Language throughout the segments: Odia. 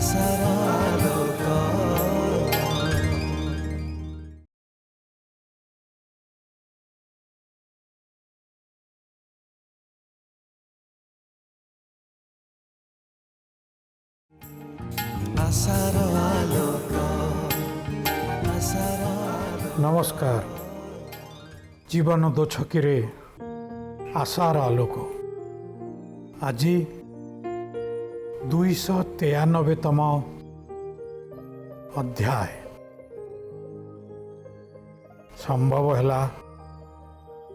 आशार आलोक आशार आलोक आशार आलोक। नमस्कार। जीवन दो छकी आशार आलोक आज 293तम अध्याय। संभव है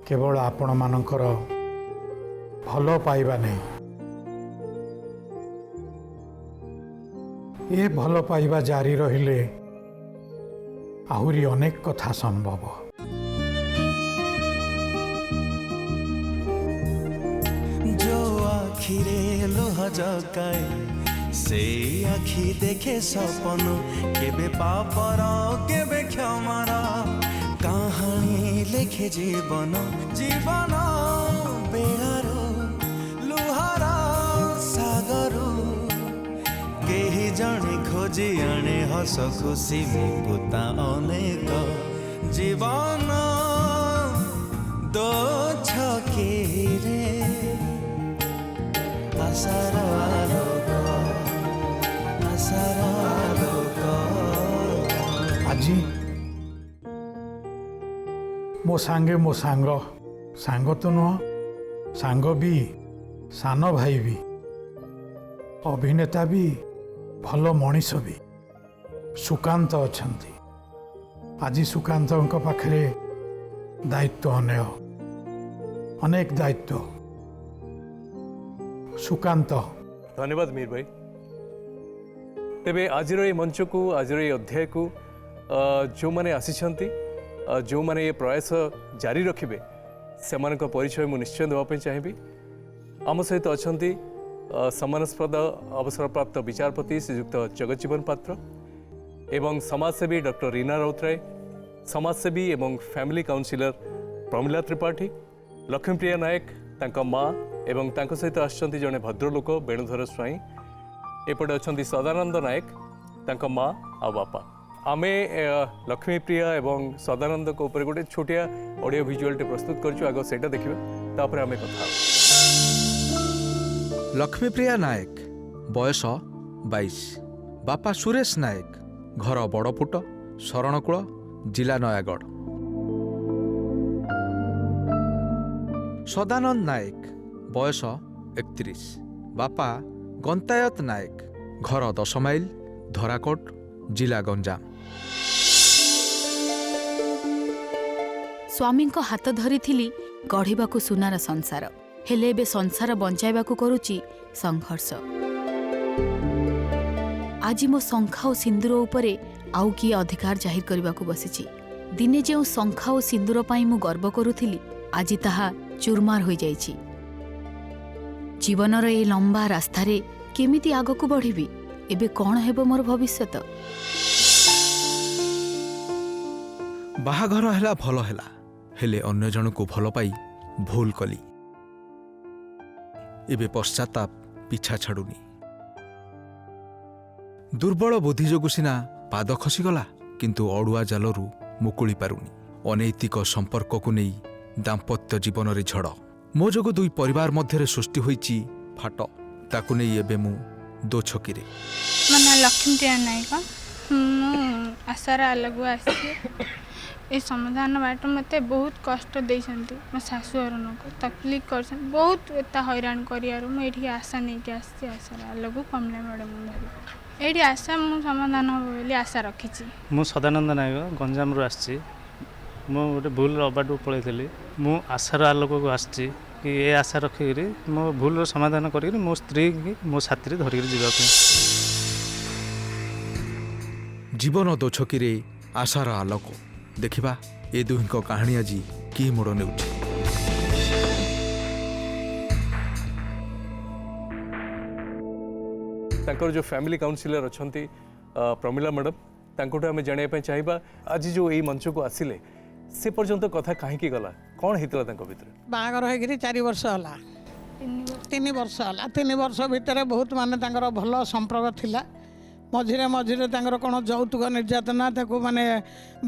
केवल आपण मानकर भल पाइबा नहीं, ये भल पाइबा जारी रहिले आहुरी अनेक कथा संभव। जो आखिरे लुह जगाए से आखि देखे सपन केबे पापर केबे क्षमार कहानी लिखे जीवन जीवन बेड़ारो लुहार सागरू केही जणे खोजी आणे हस खुशी मुकुता अनेक जीवन दो छके रे आशार आलोक आशार आलोक। आज मो सांगे मो सांग तो नुह सांग भी सान भाई भी अभिनेता भी भल मनीष भी सुकांत अछंती। आज सुकांत पाखरे दायित्व अनेक दायित्व। सुकांत धन्यवाद मीर भाई। तेबे आज मंच को आज अध्याय को जो मैंने आसी जो मैंने ये प्रयास जारी रखिबे से परिचय मु निश्चय देवाई चाहिए। आम सहित अच्छा सम्मानस्पद अवसरप्राप्त विचारपति श्रीयुक्त जगज्जीवन पात्र एवं समाजसेवी डॉक्टर रीना राउतराय, समाजसेवी एवं फैमिली काउंसिलर प्रमिला त्रिपाठी, लक्ष्मीप्रिया नायक तांका माँ एवं तांको सहित आछंती जने भद्रलोक वेणुधर स्वाई, एपटे अच्छा सदानंद नायक तांका माँ आ बापा। आमे लक्ष्मीप्रिया एवं सदानंद को ऊपर गोटे छोटिया ऑडियो विजुअलटे प्रस्तुत करछु। आगो सेटा देखिबे तापर आमे कथा। लक्ष्मीप्रिया नायक बयस 22, बापा सुरेश नायक, घर बड़पुट, शरणकूल, जिला नयागढ़। सदानंद नायक बयस 31, बापा गंतायत नायक, घर 10 माइल, धराकोट, जिला गंजाम। स्वामी को हाथ धरी गढ़ा सुनार संसार, हेले एबे संसार बंचाइबा करुची संघर्ष। आज मो शंखा और सिंदूर उपरे आउ किए अधिकार जाहिर करने को बसी। दिने जो शंखा और सिंदूर पाई मु गर्व करुथिली आज ताहा चूरमार हो जाइछि। जीवनर ए लंबा रास्तारे केमिति आगकु बढ़िबी, एबे कौन हेबो मोर भविष्यत। बाहाघर हैला भल हैला, हेले अन्य जन को भल पाई भूल कली। एबे पश्चाताप पिछा छाड़ुनी। दुर्बल बुद्धि जोगु सिना पाद खसीगला, किंतु अड़ुआ जालरू मुकुली पारुनी। अनैतिक संपर्क को नहीं दाम्पत्य जीवन रे झड़। मो जोगु दुई परिवार मध्य सृष्टि होईची फाट, ताकु नहीं एबे मु दो छकी रे। मो ना लक्ष्मीप्रिया नायक, आशार आलोक आसी। ये समाधान बाट मत बहुत कष्ट देते मो शाशुहर को तकलीफ कर बहुत एता हैरान कर आशा नहीं कि आसी। आशार आलोक कमला मैडम भाई ये आशा मु समाधान हम बोली आशा रखी। मु सदानंद नायक गंजाम रू आसी। मु गोटे भूल अबाटू पलैली। मु आशार आलोक को आसी कि ये आशा रखिक मो भूल समाधान कर मो स्त्री की मो साथी धरिक जावाई। जीवन दो छकी रे आशार आलोक देखिबा ए दुहिं कहानी आज कि मोड़ ने जो फैमिली काउंसिलर अच्छा प्रमिला मैडम तांकोटू आमे जानिया चाहिबा आज जो यही मंच को आसिले से पर्यंत कथा कहीं गला कौन होता भर बागर हो 4 वर्ष है 3 वर्ष है 3 वर्ष भितर बहुत माने भल संपर्क थिला ମଝିରେ ମଝିରେ ତାଙ୍କର କ'ଣ ଯୌତୁକ ନିର୍ଯାତନା ତାକୁ ମାନେ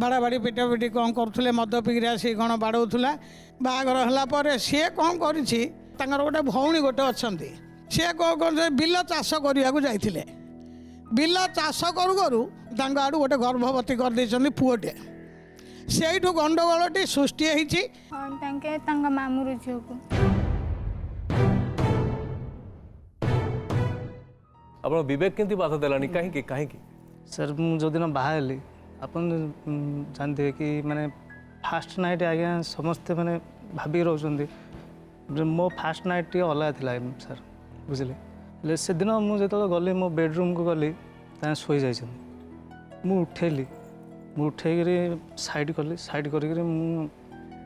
ବାଡ଼ାବାଡ଼ି ପିଟାପିଟି କ'ଣ କରୁଥିଲେ, ମଦ ପିଇକିରି ଆସିକି କ'ଣ ବାଡ଼ଉଥିଲା। ବାହାଘର ହେଲା ପରେ ସିଏ କ'ଣ କରିଛି, ତାଙ୍କର ଗୋଟେ ଭଉଣୀ ଗୋଟେ ଅଛନ୍ତି, ସିଏ କ'ଣ କରୁଥିଲେ ବିଲ ଚାଷ କରିବାକୁ ଯାଇଥିଲେ। ବିଲ ଚାଷ କରୁ କରୁ ତାଙ୍କ ଆଡ଼ୁ ଗୋଟେ ଗର୍ଭବତୀ କରିଦେଇଛନ୍ତି ପୁଅଟେ। ସେଇଠୁ ଗଣ୍ଡଗୋଳଟି ସୃଷ୍ଟି ହେଇଛି। ହଁ ତାଙ୍କେ ତାଙ୍କ ମାମୁଁର ଝିଅକୁ ଆପଣ ବିବେକ କେମିତି ବାଧା ଦେଲାନି କାହିଁକି କାହିଁକି? ସାର୍ ମୁଁ ଯେଉଁଦିନ ବାହା ହେଲି ଆପଣ ଜାଣିଥିବେ କି ମାନେ ଫାର୍ଷ୍ଟ ନାଇଟ୍ ଆଜ୍ଞା ସମସ୍ତେ ମାନେ ଭାବିକି ରହୁଛନ୍ତି। ମୋ ଫାର୍ଷ୍ଟ ନାଇଟ୍ ଟିକେ ଅଲଗା ଥିଲା ସାର୍, ବୁଝିଲେ। ହେଲେ ସେଦିନ ମୁଁ ଯେତେବେଳେ ଗଲି ମୋ ବେଡ଼ରୁମ୍କୁ ଗଲି, ତାଙ୍କ ଶୋଇଯାଇଛନ୍ତି। ମୁଁ ଉଠେଇଲି, ମୁଁ ଉଠେଇକିରି ସାଇଡ଼୍ କଲି, ସାଇଡ଼୍ କରିକିରି ମୁଁ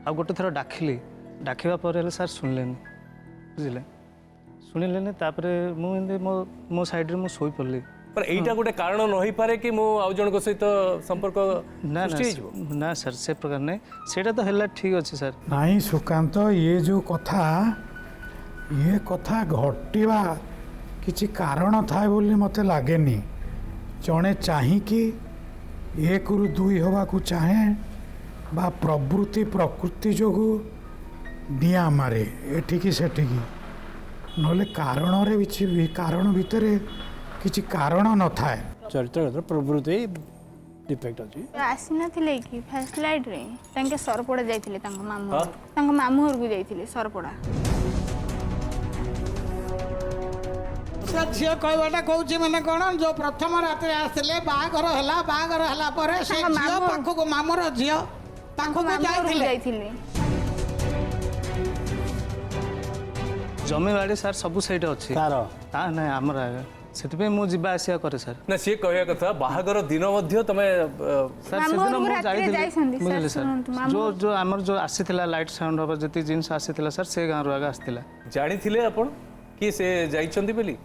ଆଉ ଗୋଟେ ଥର ଡାକିଲି। ଡାକିବା ପରେ ହେଲେ ସାର୍ ଶୁଣିଲେନି, ବୁଝିଲେ, ଶୁଣିଲେନି। ତାପରେ ମୁଁ ଏମିତି ମୋ ସାଇଡ଼୍ରେ ମୁଁ ଶୋଇପଡ଼ିଲି। এইটা গোটে কারণ নহইপারে কি মো আউ জনক সহিত সম্পর্ক না সৃষ্টি হইଯିବ? না ସାର୍ ସେ ପ୍ରକାର ନାହିଁ, ସେଇଟା ତ ହେଲା ଠିକ୍ ଅଛି ସାର୍। ନାଇଁ ସୁକାନ୍ତ, ଇଏ ଯେଉଁ କଥା ଘଟିବା କିଛି କାରଣ ଥାଏ ବୋଲି ମୋତେ ଲାଗେନି। ଜଣେ ଚାହିଁକି ଏକରୁ ଦୁଇ ହେବାକୁ ଚାହେଁ ବା ପ୍ରକୃତି ଯୋଗୁଁ ଡିଆଁ ମାରେ ଏଠିକି ସେଠିକି, ନହେଲେ କାରଣ ଭିତରେ କିଛି କାରଣ ନଥାଏ। ଚରିତ୍ର ପ୍ରବୃତ୍ତି ଡିଫେକ୍ଟ ଅଛି। ଆସିନଥିଲେ କି ଫାର୍ଷ୍ଟ ଲାଇଟ୍ରେ ତାଙ୍କେ ସରପଡ଼ା ଯାଇଥିଲେ, ତାଙ୍କ ମାମୁଁ ଘରକୁ ଯାଇଥିଲେ ସରପଡ଼ା। ସେ ଝିଅ କହିବାଟା କହୁଛି ମାନେ କ'ଣ, ଯେଉଁ ପ୍ରଥମ ରାତିରେ ଆସିଥିଲେ ବାହାଘର ହେଲା, ବାହାଘର ହେଲା ପରେ ସେ ଝିଅ ପାଖକୁ ମାମୁଁର ଝିଅ ପାଖକୁ ଯାଇଥିଲେ। ଜମି ବାଡ଼ି ସାର୍ ସବୁ ସେଇଟା ଅଛି। ତା ନାଇଁ ଆମର ଆଜ୍ଞା, ସେଥିପାଇଁ ମୁଁ ଯିବା ଆସିବା କରେ ସାର୍। ନା ସିଏ କହିବା କଥା ବାହାଘର ଦିନ ମଧ୍ୟ ତମେ ସାର୍ ସେଦିନ ମୁଁ ଯାଇଥିଲି, ବୁଝିଲେ ସାର୍, ଯୋଉ ଆମର ଯୋଉ ଆସିଥିଲା ଲାଇଟ୍ ସାଉଣ୍ଡ ହବ ଯେତିକି ଜିନିଷ ଆସିଥିଲା ସାର୍, ସେ ଗାଁରୁ ଆଗ ଆସିଥିଲା। ଜାଣିଥିଲେ ଆପଣ କି ସେ ଯାଇଛନ୍ତି ବୋଲି?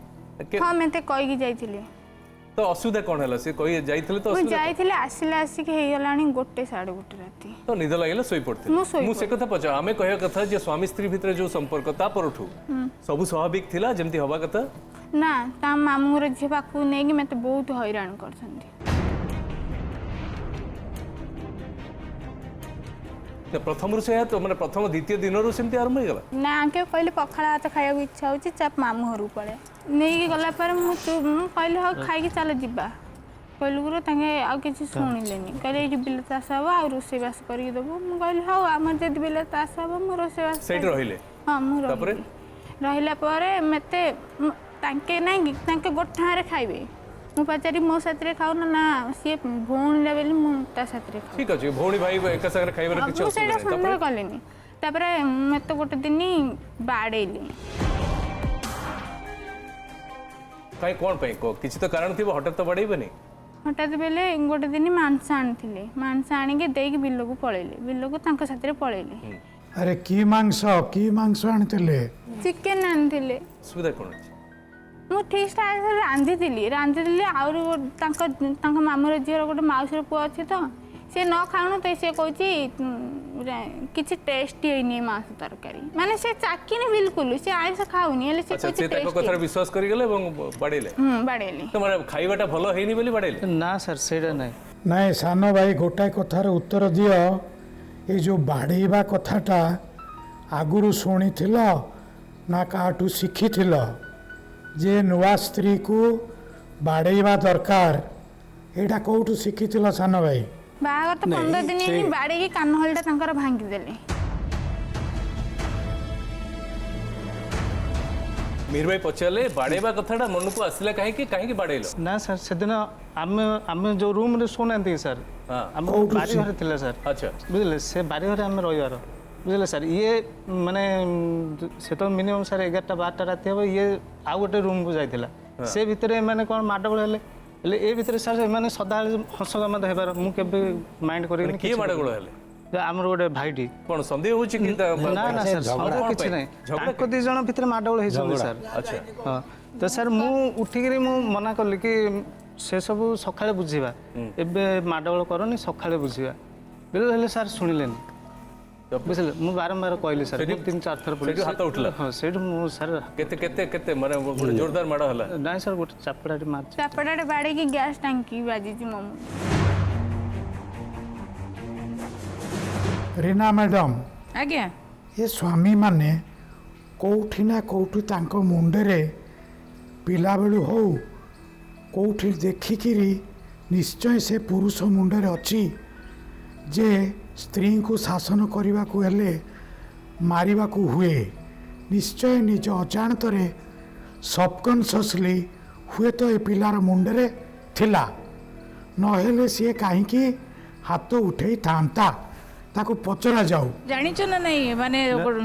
ହଁ ମତେ କହିକି ଯାଇଥିଲେ। ତ ଅସୁବିଧା କ'ଣ ହେଲା? ସେ କହି ଯାଇଥିଲେ ତ ମୁଁ ଯାଇଥିଲେ, ଆସିଲେ ଆସିକି ହେଇଗଲାଣି 1 ସାଢ଼େ 1 ରାତି। ତ ନିଦ ଲାଗିଲା ଶୋଇ ପଡିଥିଲେ। ମୁଁ ସେ କଥା ପଚାର, ଆମେ କହିବା କଥା ଯେ ସ୍ୱାମୀ ସ୍ତ୍ରୀ ଭିତରେ ଯୋଉ ସମ୍ପର୍କ ତା ପରଠୁ ସବୁ ସ୍ୱାଭାବିକ ଥିଲା ଯେମିତି ହବା କଥା? ନା, ତା ମାମୁଁର ଝିଅ ପାଖକୁ ନେଇକି ମତେ ବହୁତ ହଇରାଣ କରିଛନ୍ତି। ପ୍ରଥମରୁ ସେ ମାନେ ପ୍ରଥମ ଦ୍ୱିତୀୟ ଦିନରୁ ସେମିତି ଆରମ୍ଭ ହେଇଗଲା? ନା ଆଙ୍କେ କହିଲେ ପଖାଳ ଭାତ ଖାଇବାକୁ ଇଚ୍ଛା ହେଉଛି, ଚାପ ମାମୁଁ ଘରକୁ ପଳେଇ। ନେଇକି ଗଲା ପରେ ମୁଁ କହିଲି ହଉ ଖାଇକି ଚାଲ ଯିବା କହିଲୁଗୁରୁ, ତାଙ୍କେ ଆଉ କିଛି ଶୁଣିଲେନି। କହିଲେ ଏଇଠି ବିଲ ଚାଷ ହବ, ଆଉ ରୋଷେଇବାସ କରିକି ଦେବୁ। ମୁଁ କହିଲି ହଉ, ଆମର ଯଦି ବିଲ ଚାଷ ହବ ମୁଁ ରୋଷେଇବାସ ସେଇଠି ରହିଲେ? ହଁ ମୁଁ ରହିଲା ପରେ ମତେ ତାଙ୍କେ ନାଇଁ ତାଙ୍କେ ଗୋଟେ ଠାଁରେ ଖାଇବେ। ମୁଁ ପଚାରି ମୋ ସାଥିରେ ଖାଉନ? ନା ସିଏ ଭଉଣୀଟା ବୋଲି ମୁଁ ତା ସାଥିରେ ଖାଉ। ଠିକ୍ ଅଛି, ଭଉଣୀ ଭାଇ ଏକା ସାଙ୍ଗରେ ଖାଇବାର କିଛି ମୁଁ ସେଇଟା ଅସୁବିଧା ସନ୍ଦେହ କଲିନି। ତାପରେ ମତେ ଗୋଟେ ଦିନ ବାଡ଼େଇଲି। କାଇଁ କ'ଣ ପାଇଁ? କିଛି ତ କାରଣ ଥିବ, ହଠାତ୍ ତ ବାଡ଼େଇବେନି। ହଠାତ୍ ବେଲେ ଗୋଟେ ଦିନ ମାଂସ ଆଣିଥିଲେ, ମାଂସ ଆଣିକି ଦେଇକି ବିଲକୁ ପଳେଇଲେ, ବିଲକୁ ତାଙ୍କ ସାଥିରେ ପଳେଇଲେ। ଆରେ କି ମାଂସ ଆଣିଥିଲେ? ଚିକେନ ଆଣିଥିଲେ। ଅସୁବିଧା କ'ଣ ଅଛି? ମୁଁ ଠିକ୍ ରାନ୍ଧିଥିଲି ଆହୁରି ତାଙ୍କ ମାମୁଁର ଝିଅର ଗୋଟେ ମାଉସୀର ପୁଅ ଅଛି ତ, ସେ ନ ଖାଉଣୁ ତ ସେ କହୁଛି କିଛି ଟେଷ୍ଟ ହେଇନି ମାଂସ ତରକାରୀ। ମାନେ ସେ ଚାକିନି ବିଲକୁଲ, ସେ ଆଇଁଷ ଖାଉନି, ହେଲେ ସେ କହୁଛି ତାଙ୍କ କଥାରେ ବିଶ୍ୱାସ କରିଗଲେ ଏବଂ ବାଡ଼େଇଲେ? ବାଡ଼େଇଲେ। ତମର ଖାଇବାଟା ଭଲ ହେଇନି ବୋଲି ବାଡ଼େଇଲେ? ନା ସାର୍ ସେଇଟା ନାହିଁ। ନାଇଁ ସାନ ଭାଇ, ଗୋଟାଏ କଥାର ଉତ୍ତର ଦିଅ। ଏଇ ଯେଉଁ ବାଡ଼େଇବା କଥାଟା ଆଗରୁ ଶୁଣିଥିଲ ନା କାହାଠୁ ଶିଖିଥିଲ ଯେ ନୂଆ ସ୍ତ୍ରୀକୁ ବାଡ଼େଇବା ଦରକାର? ଏଇଟା କୋଉଠୁ ଶିଖିଥିଲ ସାନ ଭାଇ? ବାହାଘର ତ 15 ଦିନ ହେଇନି, ବାଡ଼େଇକି କାନ ହଳଟା ତାଙ୍କର ଭାଙ୍ଗିଦେଲେ। ମିହିର ଭାଇ ପଚାରିଲେ ବାଡ଼େଇବା କଥାଟା ମନକୁ ଆସିଲା କାହିଁକି ବାଡ଼େଇଲ? ନା ସାର୍, ସେଦିନ ଆମେ ଯୋଉ ରୁମ୍ରେ ଶୋଉନାହାନ୍ତି ସାର୍, ଆମ ବାରି ଘରେ ଥିଲା ସାର୍। ଆଚ୍ଛା, ବୁଝିଲେ, ସେ ବାରି ଘରେ ଆମେ ରହିବାର, ବୁଝିଲେ ସାର୍। ଇଏ ମାନେ ସେ ତ ମିନିମମ୍ ସାର୍ 11ଟା 12ଟା ରାତି ହେବ, ଇଏ ଆଉ ଗୋଟେ ରୁମ୍କୁ ଯାଇଥିଲା। ସେ ଭିତରେ ଏମାନେ କ'ଣ ମାଡ଼ଗୋଳ ହେଲେ ଏ ଭିତରେ ସାର୍ ଏମାନେ ସଦାବେଳେ ହସଗମାତ ହେବାର ମୁଁ କେବେ ମାଇଣ୍ଡ କରିନି। କିଏ ମାଡ଼ଗୋଳ ହେଲେ? ଆମର ଗୋଟେ ଭାଇଟି। କ'ଣ ସନ୍ଦେହ ହେଉଛି କି? ନା ନା ସାର୍, ସନ୍ଦେହ କିଛି ନାହିଁ, ତାଙ୍କ 2 ଜଣ ଭିତରେ ମାଡ଼ଗୋଳ ହେଇଛନ୍ତି ସାର୍। ଆଚ୍ଛା, ହଁ। ତ ସାର୍ ମୁଁ ଉଠିକିରି ମୁଁ ମନା କଲି କି ସେସବୁ ସକାଳେ ବୁଝିବା, ଏବେ ମାଡ଼ଗୋଳ କରନି, ସକାଳେ ବୁଝିବା। ହେଲେ ସାର୍ ଶୁଣିଲେନି। ବୁଝିଲେ ମୁଁ ବାରମ୍ବାର କହିଲି ସାର୍ ସେଠି- 3-4 ଥର ସେଠି ହାତ ଉଠିଲା? ହଁ ସେଇଠୁ ମୁଁ ସାର୍ କେତେ କେତେ କେତେ ମାନେ ଗୋଟେ ଜୋରଦାର ମାଡ଼ ହେଲା? ନାଇଁ ସାର୍ ଗୋଟେ ଚାପଡ଼ାଟେ ମାରିଛି। ଚାପଡ଼ାଟେ ବାଡ଼େଇକି ଗ୍ୟାସ୍ ଟାଙ୍କି ବାଜିଛି ମୋ ମୁଣ୍ଡ। ରୀନା ମ୍ୟାଡ଼ାମ୍, ଆଜ୍ଞା ଏ ସ୍ୱାମୀମାନେ କେଉଁଠି ନା କେଉଁଠି ତାଙ୍କ ମୁଣ୍ଡରେ ପିଲାବେଳୁ ହଉ କେଉଁଠି ଦେଖିକିରି ନିଶ୍ଚୟ ସେ ପୁରୁଷ ମୁଣ୍ଡରେ ଅଛି ଯେ ସ୍ତ୍ରୀଙ୍କୁ ଶାସନ କରିବାକୁ ହେଲେ ମାରିବାକୁ ହୁଏ। ନିଶ୍ଚୟ ନିଜ ଅଜାଣତରେ ସବକନସିୟସଲି ହୁଏତ ଏ ପିଲାର ମୁଣ୍ଡରେ ଥିଲା, ନହେଲେ ସିଏ କାହିଁକି ହାତ ଉଠେଇଥାନ୍ତା, ତାକୁ ପଚରା ଯାଉ। ଜାଣିଛ ନା ନାଇଁ ମାନେ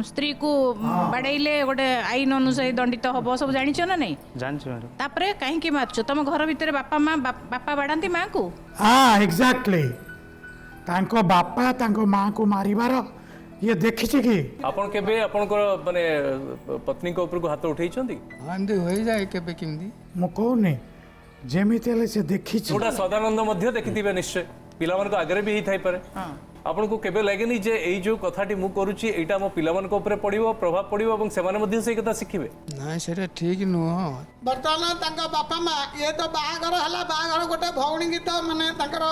ସ୍ତ୍ରୀକୁ ବାଡ଼େଇଲେ ଗୋଟେ ଆଇନ ଅନୁସାରେ ଦଣ୍ଡିତ ହବ ସବୁ ଜାଣିଛ ନା ନାଇଁ? ଜାଣିଛୁ ମ୍ୟାଡ଼ାମ୍। ତାପରେ କାହିଁକି ମାରୁଛ? ତମ ଘର ଭିତରେ ବାପା ବାଡ଼ାନ୍ତି ମାଆକୁ? ଏକ୍ଜାକ୍ଟଲି ତାଙ୍କ ବାପା ତାଙ୍କ ମାଆକୁ ମାରିବାର ଇଏ ଦେଖିଛି କି? ଆପଣ କେବେ ଆପଣଙ୍କର ମାନେ ପତ୍ନୀଙ୍କ ଉପରକୁ ହାତ ଉଠେଇଛନ୍ତି? ଏମିତି ହୋଇଯାଏ କେବେ କେମିତି। ମୁଁ କହୁନି, ଯେମିତି ହେଲେ ସେ ଦେଖିଛି। ଯୋଉଟା ସଦାନନ୍ଦ ମଧ୍ୟ ଦେଖିଥିବେ ନିଶ୍ଚୟ, ପିଲାମାନଙ୍କ ଆଗରେ ବି ହେଇଥାଇପାରେ। ଆପଣଙ୍କୁ କେବେ ଲାଗେନି ଯେ ଏଇ ଯୋଉ କଥାଟି ମୁଁ କରୁଛି ଏଇଟା ମୋ ପିଲାମାନଙ୍କ ଉପରେ ପଡ଼ିବ, ପ୍ରଭାବ ପଡ଼ିବ ଏବଂ ସେମାନେ ମଧ୍ୟ ସେଇ କଥା ଶିଖିବେ? ନାଇଁ ସେଇଟା ଠିକ୍ ନୁହଁ। ବର୍ତ୍ତମାନ ତାଙ୍କ ବାପା ମା ଇଏ ତ ବାହାଘର ହେଲା, ବାହାଘର ଗୋଟେ ଭଉଣୀ ତ ମାନେ ତାଙ୍କର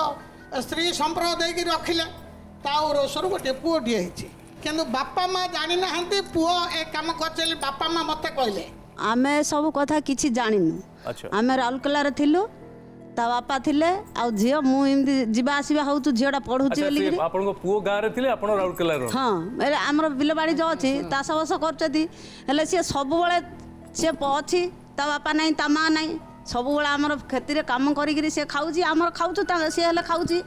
ସ୍ତ୍ରୀ ସମ୍ପର୍କ ଦେଇକି ରଖିଲେ, ତା ରୋଷରୁ ଗୋଟେ ପୁଅଟିଏ ହେଇଛି, କିନ୍ତୁ ବାପା ମା ଜାଣିନାହାନ୍ତି ପୁଅ ଏ କାମ କରିଛି। ବାପା ମା ମୋତେ କହିଲେ ଆମେ ସବୁ କଥା କିଛି ଜାଣିନୁ। ଆଚ୍ଛା। ଆମେ ରାଉରକେଲାରେ ଥିଲୁ, ତା ବାପା ଥିଲେ ଆଉ ଝିଅ, ମୁଁ ଏମିତି ଯିବା ଆସିବା ହଉଛୁ ଝିଅଟା ପଢୁଛି ଆଚ୍ଛା, ବୋଲିକିରି। ଆପଣଙ୍କ ପୁଅ ଗାଁରେ ଥିଲେ, ଆପଣ ରାଉରକେଲାରେ? ହଁ, ଏରେ ଆମର ବିଲବାଡ଼ି ଯେଉଁ ଅଛି ଚାଷବାସ କରୁଛନ୍ତି, ହେଲେ ସିଏ ସବୁବେଳେ ସିଏ ଅଛି, ତା ବାପା ନାହିଁ ତା ମା ନାହିଁ, ସବୁବେଳେ ଆମର କ୍ଷେତିରେ କାମ କରିକିରି ସିଏ ଖାଉଛି, ଆମର ଖାଉଛୁ, ସିଏ ହେଲେ ଖାଉଛି।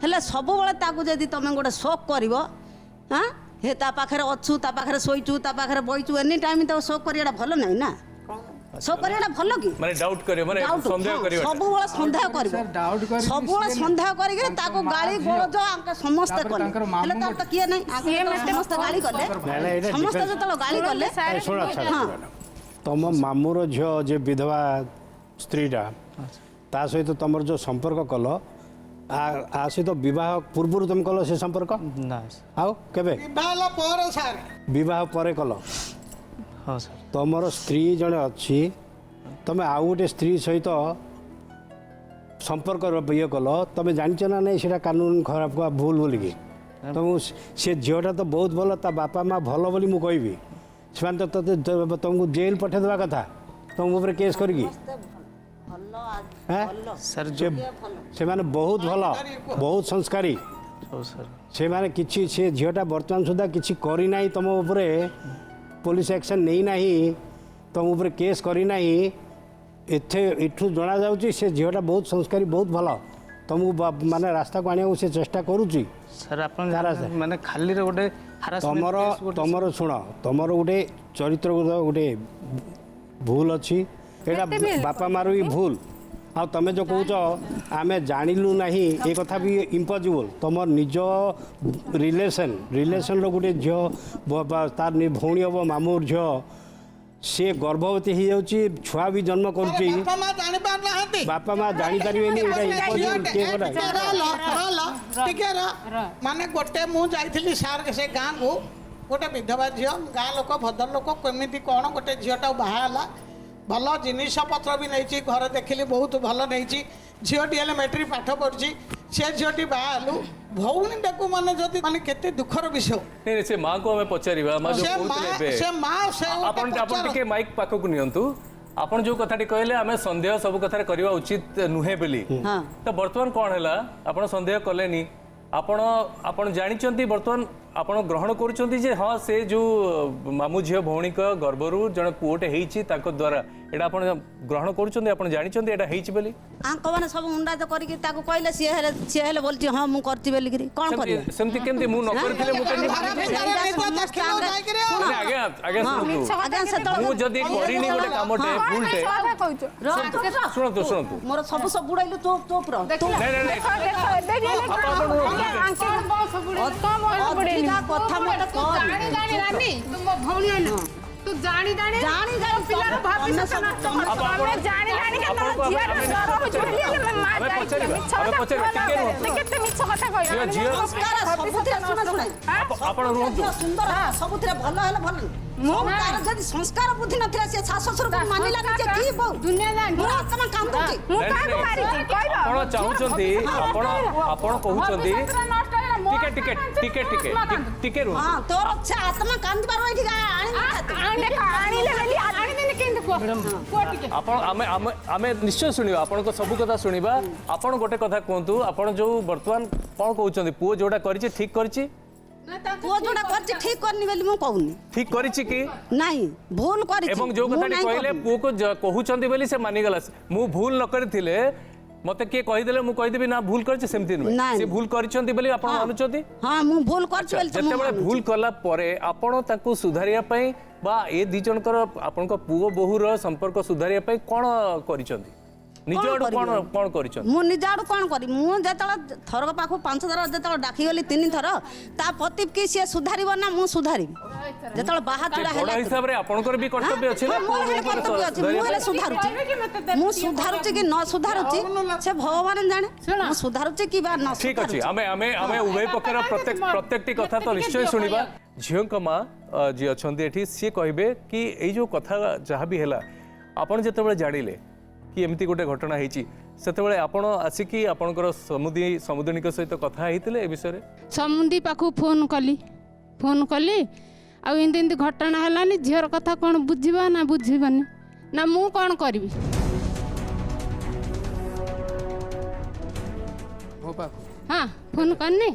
ହେଲେ ସବୁବେଳେ ତାକୁ ଯଦି ତମେ ଗୋଟେ ସୋକ୍ କରିବ, ହଁ ହେ ତା ପାଖରେ ଅଛୁ, ତା ପାଖରେ ଶୋଇଛୁ, ତା ପାଖରେ ବଇଛୁ, ଏନି ଟାଇମ୍ ତାକୁ ସୋକ୍ କରିବାଟା ଭଲ ନାହିଁ ନା। ସୋକ୍ କରିବାଟା ଭଲ କି? ମାନେ ଡାଉଟ୍ କରିବ, ମାନେ ସନ୍ଦେହ କରିବ। ସବୁବେଳେ ସନ୍ଦେହ କରିବ, ସବୁବେଳେ ସନ୍ଦେହ କରିକିରି ତାକୁ ଗାଳି ଗୋଳଜ ଆଙ୍କେ ସମସ୍ତେ କଲେ, ହେଲେ ତାର ତ କିଏ ନାହିଁ, ସମସ୍ତେ ଗାଳି କଲେ, ସମସ୍ତେ ଯେତେବେଳେ ଗାଳି କଲେ। ହଁ, ତମ ମାମୁଁର ଝିଅ ଯେ ବିଧବା ସ୍ତ୍ରୀଟା, ତା ସହିତ ତମର ଯେଉଁ ସମ୍ପର୍କ କଲ, ଆ ସହିତ ବିବାହ ପୂର୍ବରୁ ତମେ କଲ ସେ ସମ୍ପର୍କ? ନା ଆଉ କେବେ? ବିବାହ ହେଲା ପରେ ସାର୍। ବିବାହ ପରେ କଲ? ହଁ ସାର୍। ତମର ସ୍ତ୍ରୀ ଜଣେ ଅଛି, ତମେ ଆଉ ଗୋଟେ ସ୍ତ୍ରୀ ସହିତ ସମ୍ପର୍କ ଇଏ କଲ, ତମେ ଜାଣିଛ ନା ନାଇଁ ସେଟା କାନୁନ ଖରାପ ଭୁଲ ବୋଲିକି? ତମକୁ ସେ ଝିଅଟା ତ ବହୁତ ଭଲ, ତା ବାପା ମା ଭଲ ବୋଲି ମୁଁ କହିବି। ସେମାନେ ତ ତମକୁ ଜେଲ୍ ପଠେଇଦେବା କଥା ତମ ଉପରେ କେସ୍ କରିକି। ସାର୍ ସେମାନେ ବହୁତ ଭଲ, ବହୁତ ସଂସ୍କାରୀ। ହଉ ସାର୍। ସେମାନେ କିଛି, ସେ ଝିଅଟା ବର୍ତ୍ତମାନ ସୁଦ୍ଧା କିଛି କରିନାହିଁ ତମ ଉପରେ, ପୋଲିସ ଆକ୍ସନ୍ ନେଇନାହିଁ, ତମ ଉପରେ କେସ୍ କରିନାହିଁ। ଏଠୁ ଜଣାଯାଉଛି ସେ ଝିଅଟା ବହୁତ ସଂସ୍କାରୀ, ବହୁତ ଭଲ, ତମକୁ ମାନେ ରାସ୍ତାକୁ ଆଣିବାକୁ ସେ ଚେଷ୍ଟା କରୁଛି। ସାର୍ ଆପଣ ମାନେ ଖାଲିରେ ଗୋଟେ ତମର ଶୁଣ, ତମର ଗୋଟେ ଚରିତ୍ର ଗୋଟେ ଭୁଲ ଅଛି, ଏଇଟା ବାପା ମାର ବି ଭୁଲ। ଆଉ ତମେ ଯେଉଁ କହୁଛ ଆମେ ଜାଣିଲୁ ନାହିଁ, ଏ କଥା ବି ଇମ୍ପସିବଲ୍। ତମର ନିଜ ରିଲେସନ୍ର ଗୋଟେ ଝିଅ, ତାର ଭଉଣୀ ହେବ ମାମୁଁ ଝିଅ, ସେ ଗର୍ଭବତୀ ହେଇଯାଉଛି, ଛୁଆ ବି ଜନ୍ମ କରୁଛି, ବାପା ମା ଜାଣିପାରିବେନି, ଏଇଟା ଇମ୍ପସିବଲ୍। ଟିକେ ମାନେ ଗୋଟେ ମୁଁ ଯାଇଥିଲି ସାର୍ ସେ ଗାଁକୁ, ଗୋଟେ ବିଧବା ଝିଅ, ଗାଁ ଲୋକ ଭଦ୍ରଲୋକ କେମିତି କ'ଣ ଗୋଟେ ଝିଅଟାକୁ ବାହା ହେଲା, ଭଲ ଜିନିଷ ପତ୍ର ବି ନେଇଛି, ଘରେ ଦେଖିଲି ବହୁତ ଭଲ ନେଇଛି, ଝିଅଟି ହେଲେ ମେଟ୍ରିକ ପାଠ ପଢ଼ିଛି, ସେ ଝିଅଟି ବାହା ହେଲୁ, ଭଉଣୀଟାକୁ ମାନେ ଯଦି ମାନେ କେତେ ଦୁଃଖର ବିଷୟ। ସେ ମାଆକୁ ଆମେ ପଚାରିବା। ଆପଣ ଟିକେ ମାଇକ୍ ପାଖକୁ ନିଅନ୍ତୁ। ଆପଣ ଯୋଉ କଥାଟି କହିଲେ ଆମେ ସନ୍ଦେହ ସବୁ କଥାରେ କରିବା ଉଚିତ ନୁହେଁ ବୋଲି, ତ ବର୍ତ୍ତମାନ କ'ଣ ହେଲା? ଆପଣ ସନ୍ଦେହ କଲେନି, ଆପଣ ଜାଣିଛନ୍ତି, ବର୍ତ୍ତମାନ ଆପଣ ଗ୍ରହଣ କରୁଛନ୍ତି ଯେ ହଁ ସେ ଯୋଉ ମାମୁଁ ଝିଅ ଭଉଣୀଙ୍କ ଗର୍ଭରୁ ଜଣେ ପୁଅଟେ ହେଇଛି ତାଙ୍କ ଦ୍ୱାରା, ଏଇଟା ଆପଣ ଗ୍ରହଣ କରୁଛନ୍ତି, ଆପଣ ଜାଣିଛନ୍ତି ଏଇଟା ହେଇଛି ବୋଲି? ଆଙ୍କମାନେ ସବୁ ଉଣ୍ଡାତ କରିକି ତାକୁ କହିଲେ, ସିଏ ହେଲେ ବୋଲଛି ହଁ ମୁଁ କରିଛି ବୋଲିକିରି। କ'ଣ କରିବେ? ସେମିତି କେମିତି? ମୁଁ ନ କରିଥିଲେ ମୁଁ କେମିତି? ମୁଁ ଯଦି କରିନି ଗୋଟେ କାମଟେ ଭୁଲଟେ, ଶୁଣନ୍ତୁ ମୋର ସବୁ ବୁଡ଼ାଇଲୁ ତୋ ପୁର କଥା ମତେ ତୁ ଜାଣି ପିଲାର ଭାବି ଆମେ ପଚାରିବା ଟିକେ ରୁହନ୍ତୁ। କେତେ ମିଛ କଥା କହିଲ ଝିଅ ସବୁଥିରେ ଶୁଣ ଶୁଣ ଆପଣ ରୁହନ୍ତୁ। ସୁନ୍ଦର ସବୁଥିରେ ଭଲ ହେଲେ ଭଲ ତାର ଯଦି ସଂସ୍କାର ବୁଦ୍ଧି ନଥିଲା ସେ ଶାଶୁ ଶ୍ୱଶୁରକୁ ମାନିଲା ନିଜେ କି ବୋଉ ଦୁନିଆ ଜାଣି ମୋର ଆତ୍ମା କାନ୍ଦୁଛି ମୁଁ କାହାକୁ ମାରିଛି କହିବ ଆପଣ ଚାହୁଁଛନ୍ତି ଆପଣ କହୁଛନ୍ତି ଟିକେ ରୁହନ୍ତୁ। ହଁ ତୋର ସେ ଆତ୍ମା କାନ୍ଦିବାର ଏଇଠି ଆଣିଲେ ବୋଲି ଆଣିଦେଲି କେମିତି କୁହ ଟିକେ ଆପଣ ଆମେ ନିଶ୍ଚୟ ଶୁଣିବା ଆପଣଙ୍କ ସବୁ କଥା ଶୁଣିବା। ଆପଣ ଗୋଟେ କଥା କୁହନ୍ତୁ, ଆପଣ ଯୋଉ ବର୍ତ୍ତମାନ କ'ଣ କହୁଛନ୍ତି ପୁଅ ଯୋଉଟା କରିଛି ଠିକ କରିଛି? ପୁଅ ଯୋଉଟା କରିଛି ଠିକ କରିନି ବୋଲି ମୁଁ କହୁନି। ଠିକ କରିଛି କି ନାଇଁ ଭୁଲ କରିଛି। ଏବଂ ଯୋଉ କଥାଟି କହିଲେ ପୁଅକୁ କହୁଛନ୍ତି ବୋଲି ସେ ମାନିଗଲା। ମୁଁ ଭୁଲ ନ କରିଥିଲେ ମତେ କିଏ କହିଦେଲେ ମୁଁ କହିଦେବି ନା ଭୁଲ କରିଛି, ସେମିତି ନୁହେଁ। ସେ ଭୁଲ କରିଛନ୍ତି ବୋଲି ଆପଣ ମାନୁଛନ୍ତି? ହଁ ମୁଁ ଭୁଲ କରିଛି ବୋଲି ଯେତେବେଳେ ଭୁଲ କଲା ପରେ ଆପଣ ତାଙ୍କୁ ସୁଧାରିବା ପାଇଁ ବା ଏ ଦି ଜଣଙ୍କର ଆପଣଙ୍କ ପୁଅ ବୋହୂର ସମ୍ପର୍କ ସୁଧାରିବା ପାଇଁ କ'ଣ କରିଛନ୍ତି? ନିଜ ଆଡୁ କ'ଣ କରିଛନ୍ତି? ମୁଁ ନିଜ ଆଡୁ କ'ଣ କରିବି? ମୁଁ ଯେତେବେଳେ ଥରକ ପାଖକୁ 5 ଥର ଯେତେବେଳେ ଡାକିଗଲି 3 ଥର ତା ପତି କି ସିଏ ସୁଧାରିବ ନା ମୁଁ ସୁଧାରିବି? ଯେତେବେଳେ ବାହା ଚୁଡ଼ା ହେଲା ହିସାବରେ ଆପଣଙ୍କର ବି କର୍ତ୍ତବ୍ୟ ଅଛି ନା? ମୁଁ ହେଲେ ସୁଧାରୁଛି। ମୁଁ ସୁଧାରୁଛି କି ନ ସୁଧାରୁଛି ସେ ଭଗବାନ ଜାଣେ। ମୁଁ ସୁଧାରୁଛି କି ବା ନ ଠିକ ଅଛି। ଆମେ ଉଭୟ ପକ୍ଷର ପ୍ରତ୍ୟେକଟି କଥା ତ ନିଶ୍ଚୟ ଶୁଣିବା। ଝିଅଙ୍କ ମା ଯିଏ ଅଛନ୍ତି ଏଠି ସିଏ କହିବେ କି ଏଇ ଯୋଉ କଥା ଯାହା ବି ହେଲା ଆପଣ ଯେତେବେଳେ ଜାଣିଲେ कि एमती गोटे घटना होती सेतेबेले आपण आसिकी आपणकर समुदिनीक सहित कथा होइतिले ए विषय रे? समुदी पाखु फोन कली आ एमती घटना हलानी झीर कथा कौन बुझा ना बुझीबानी ना मु कौन करी हाँ फोन करनी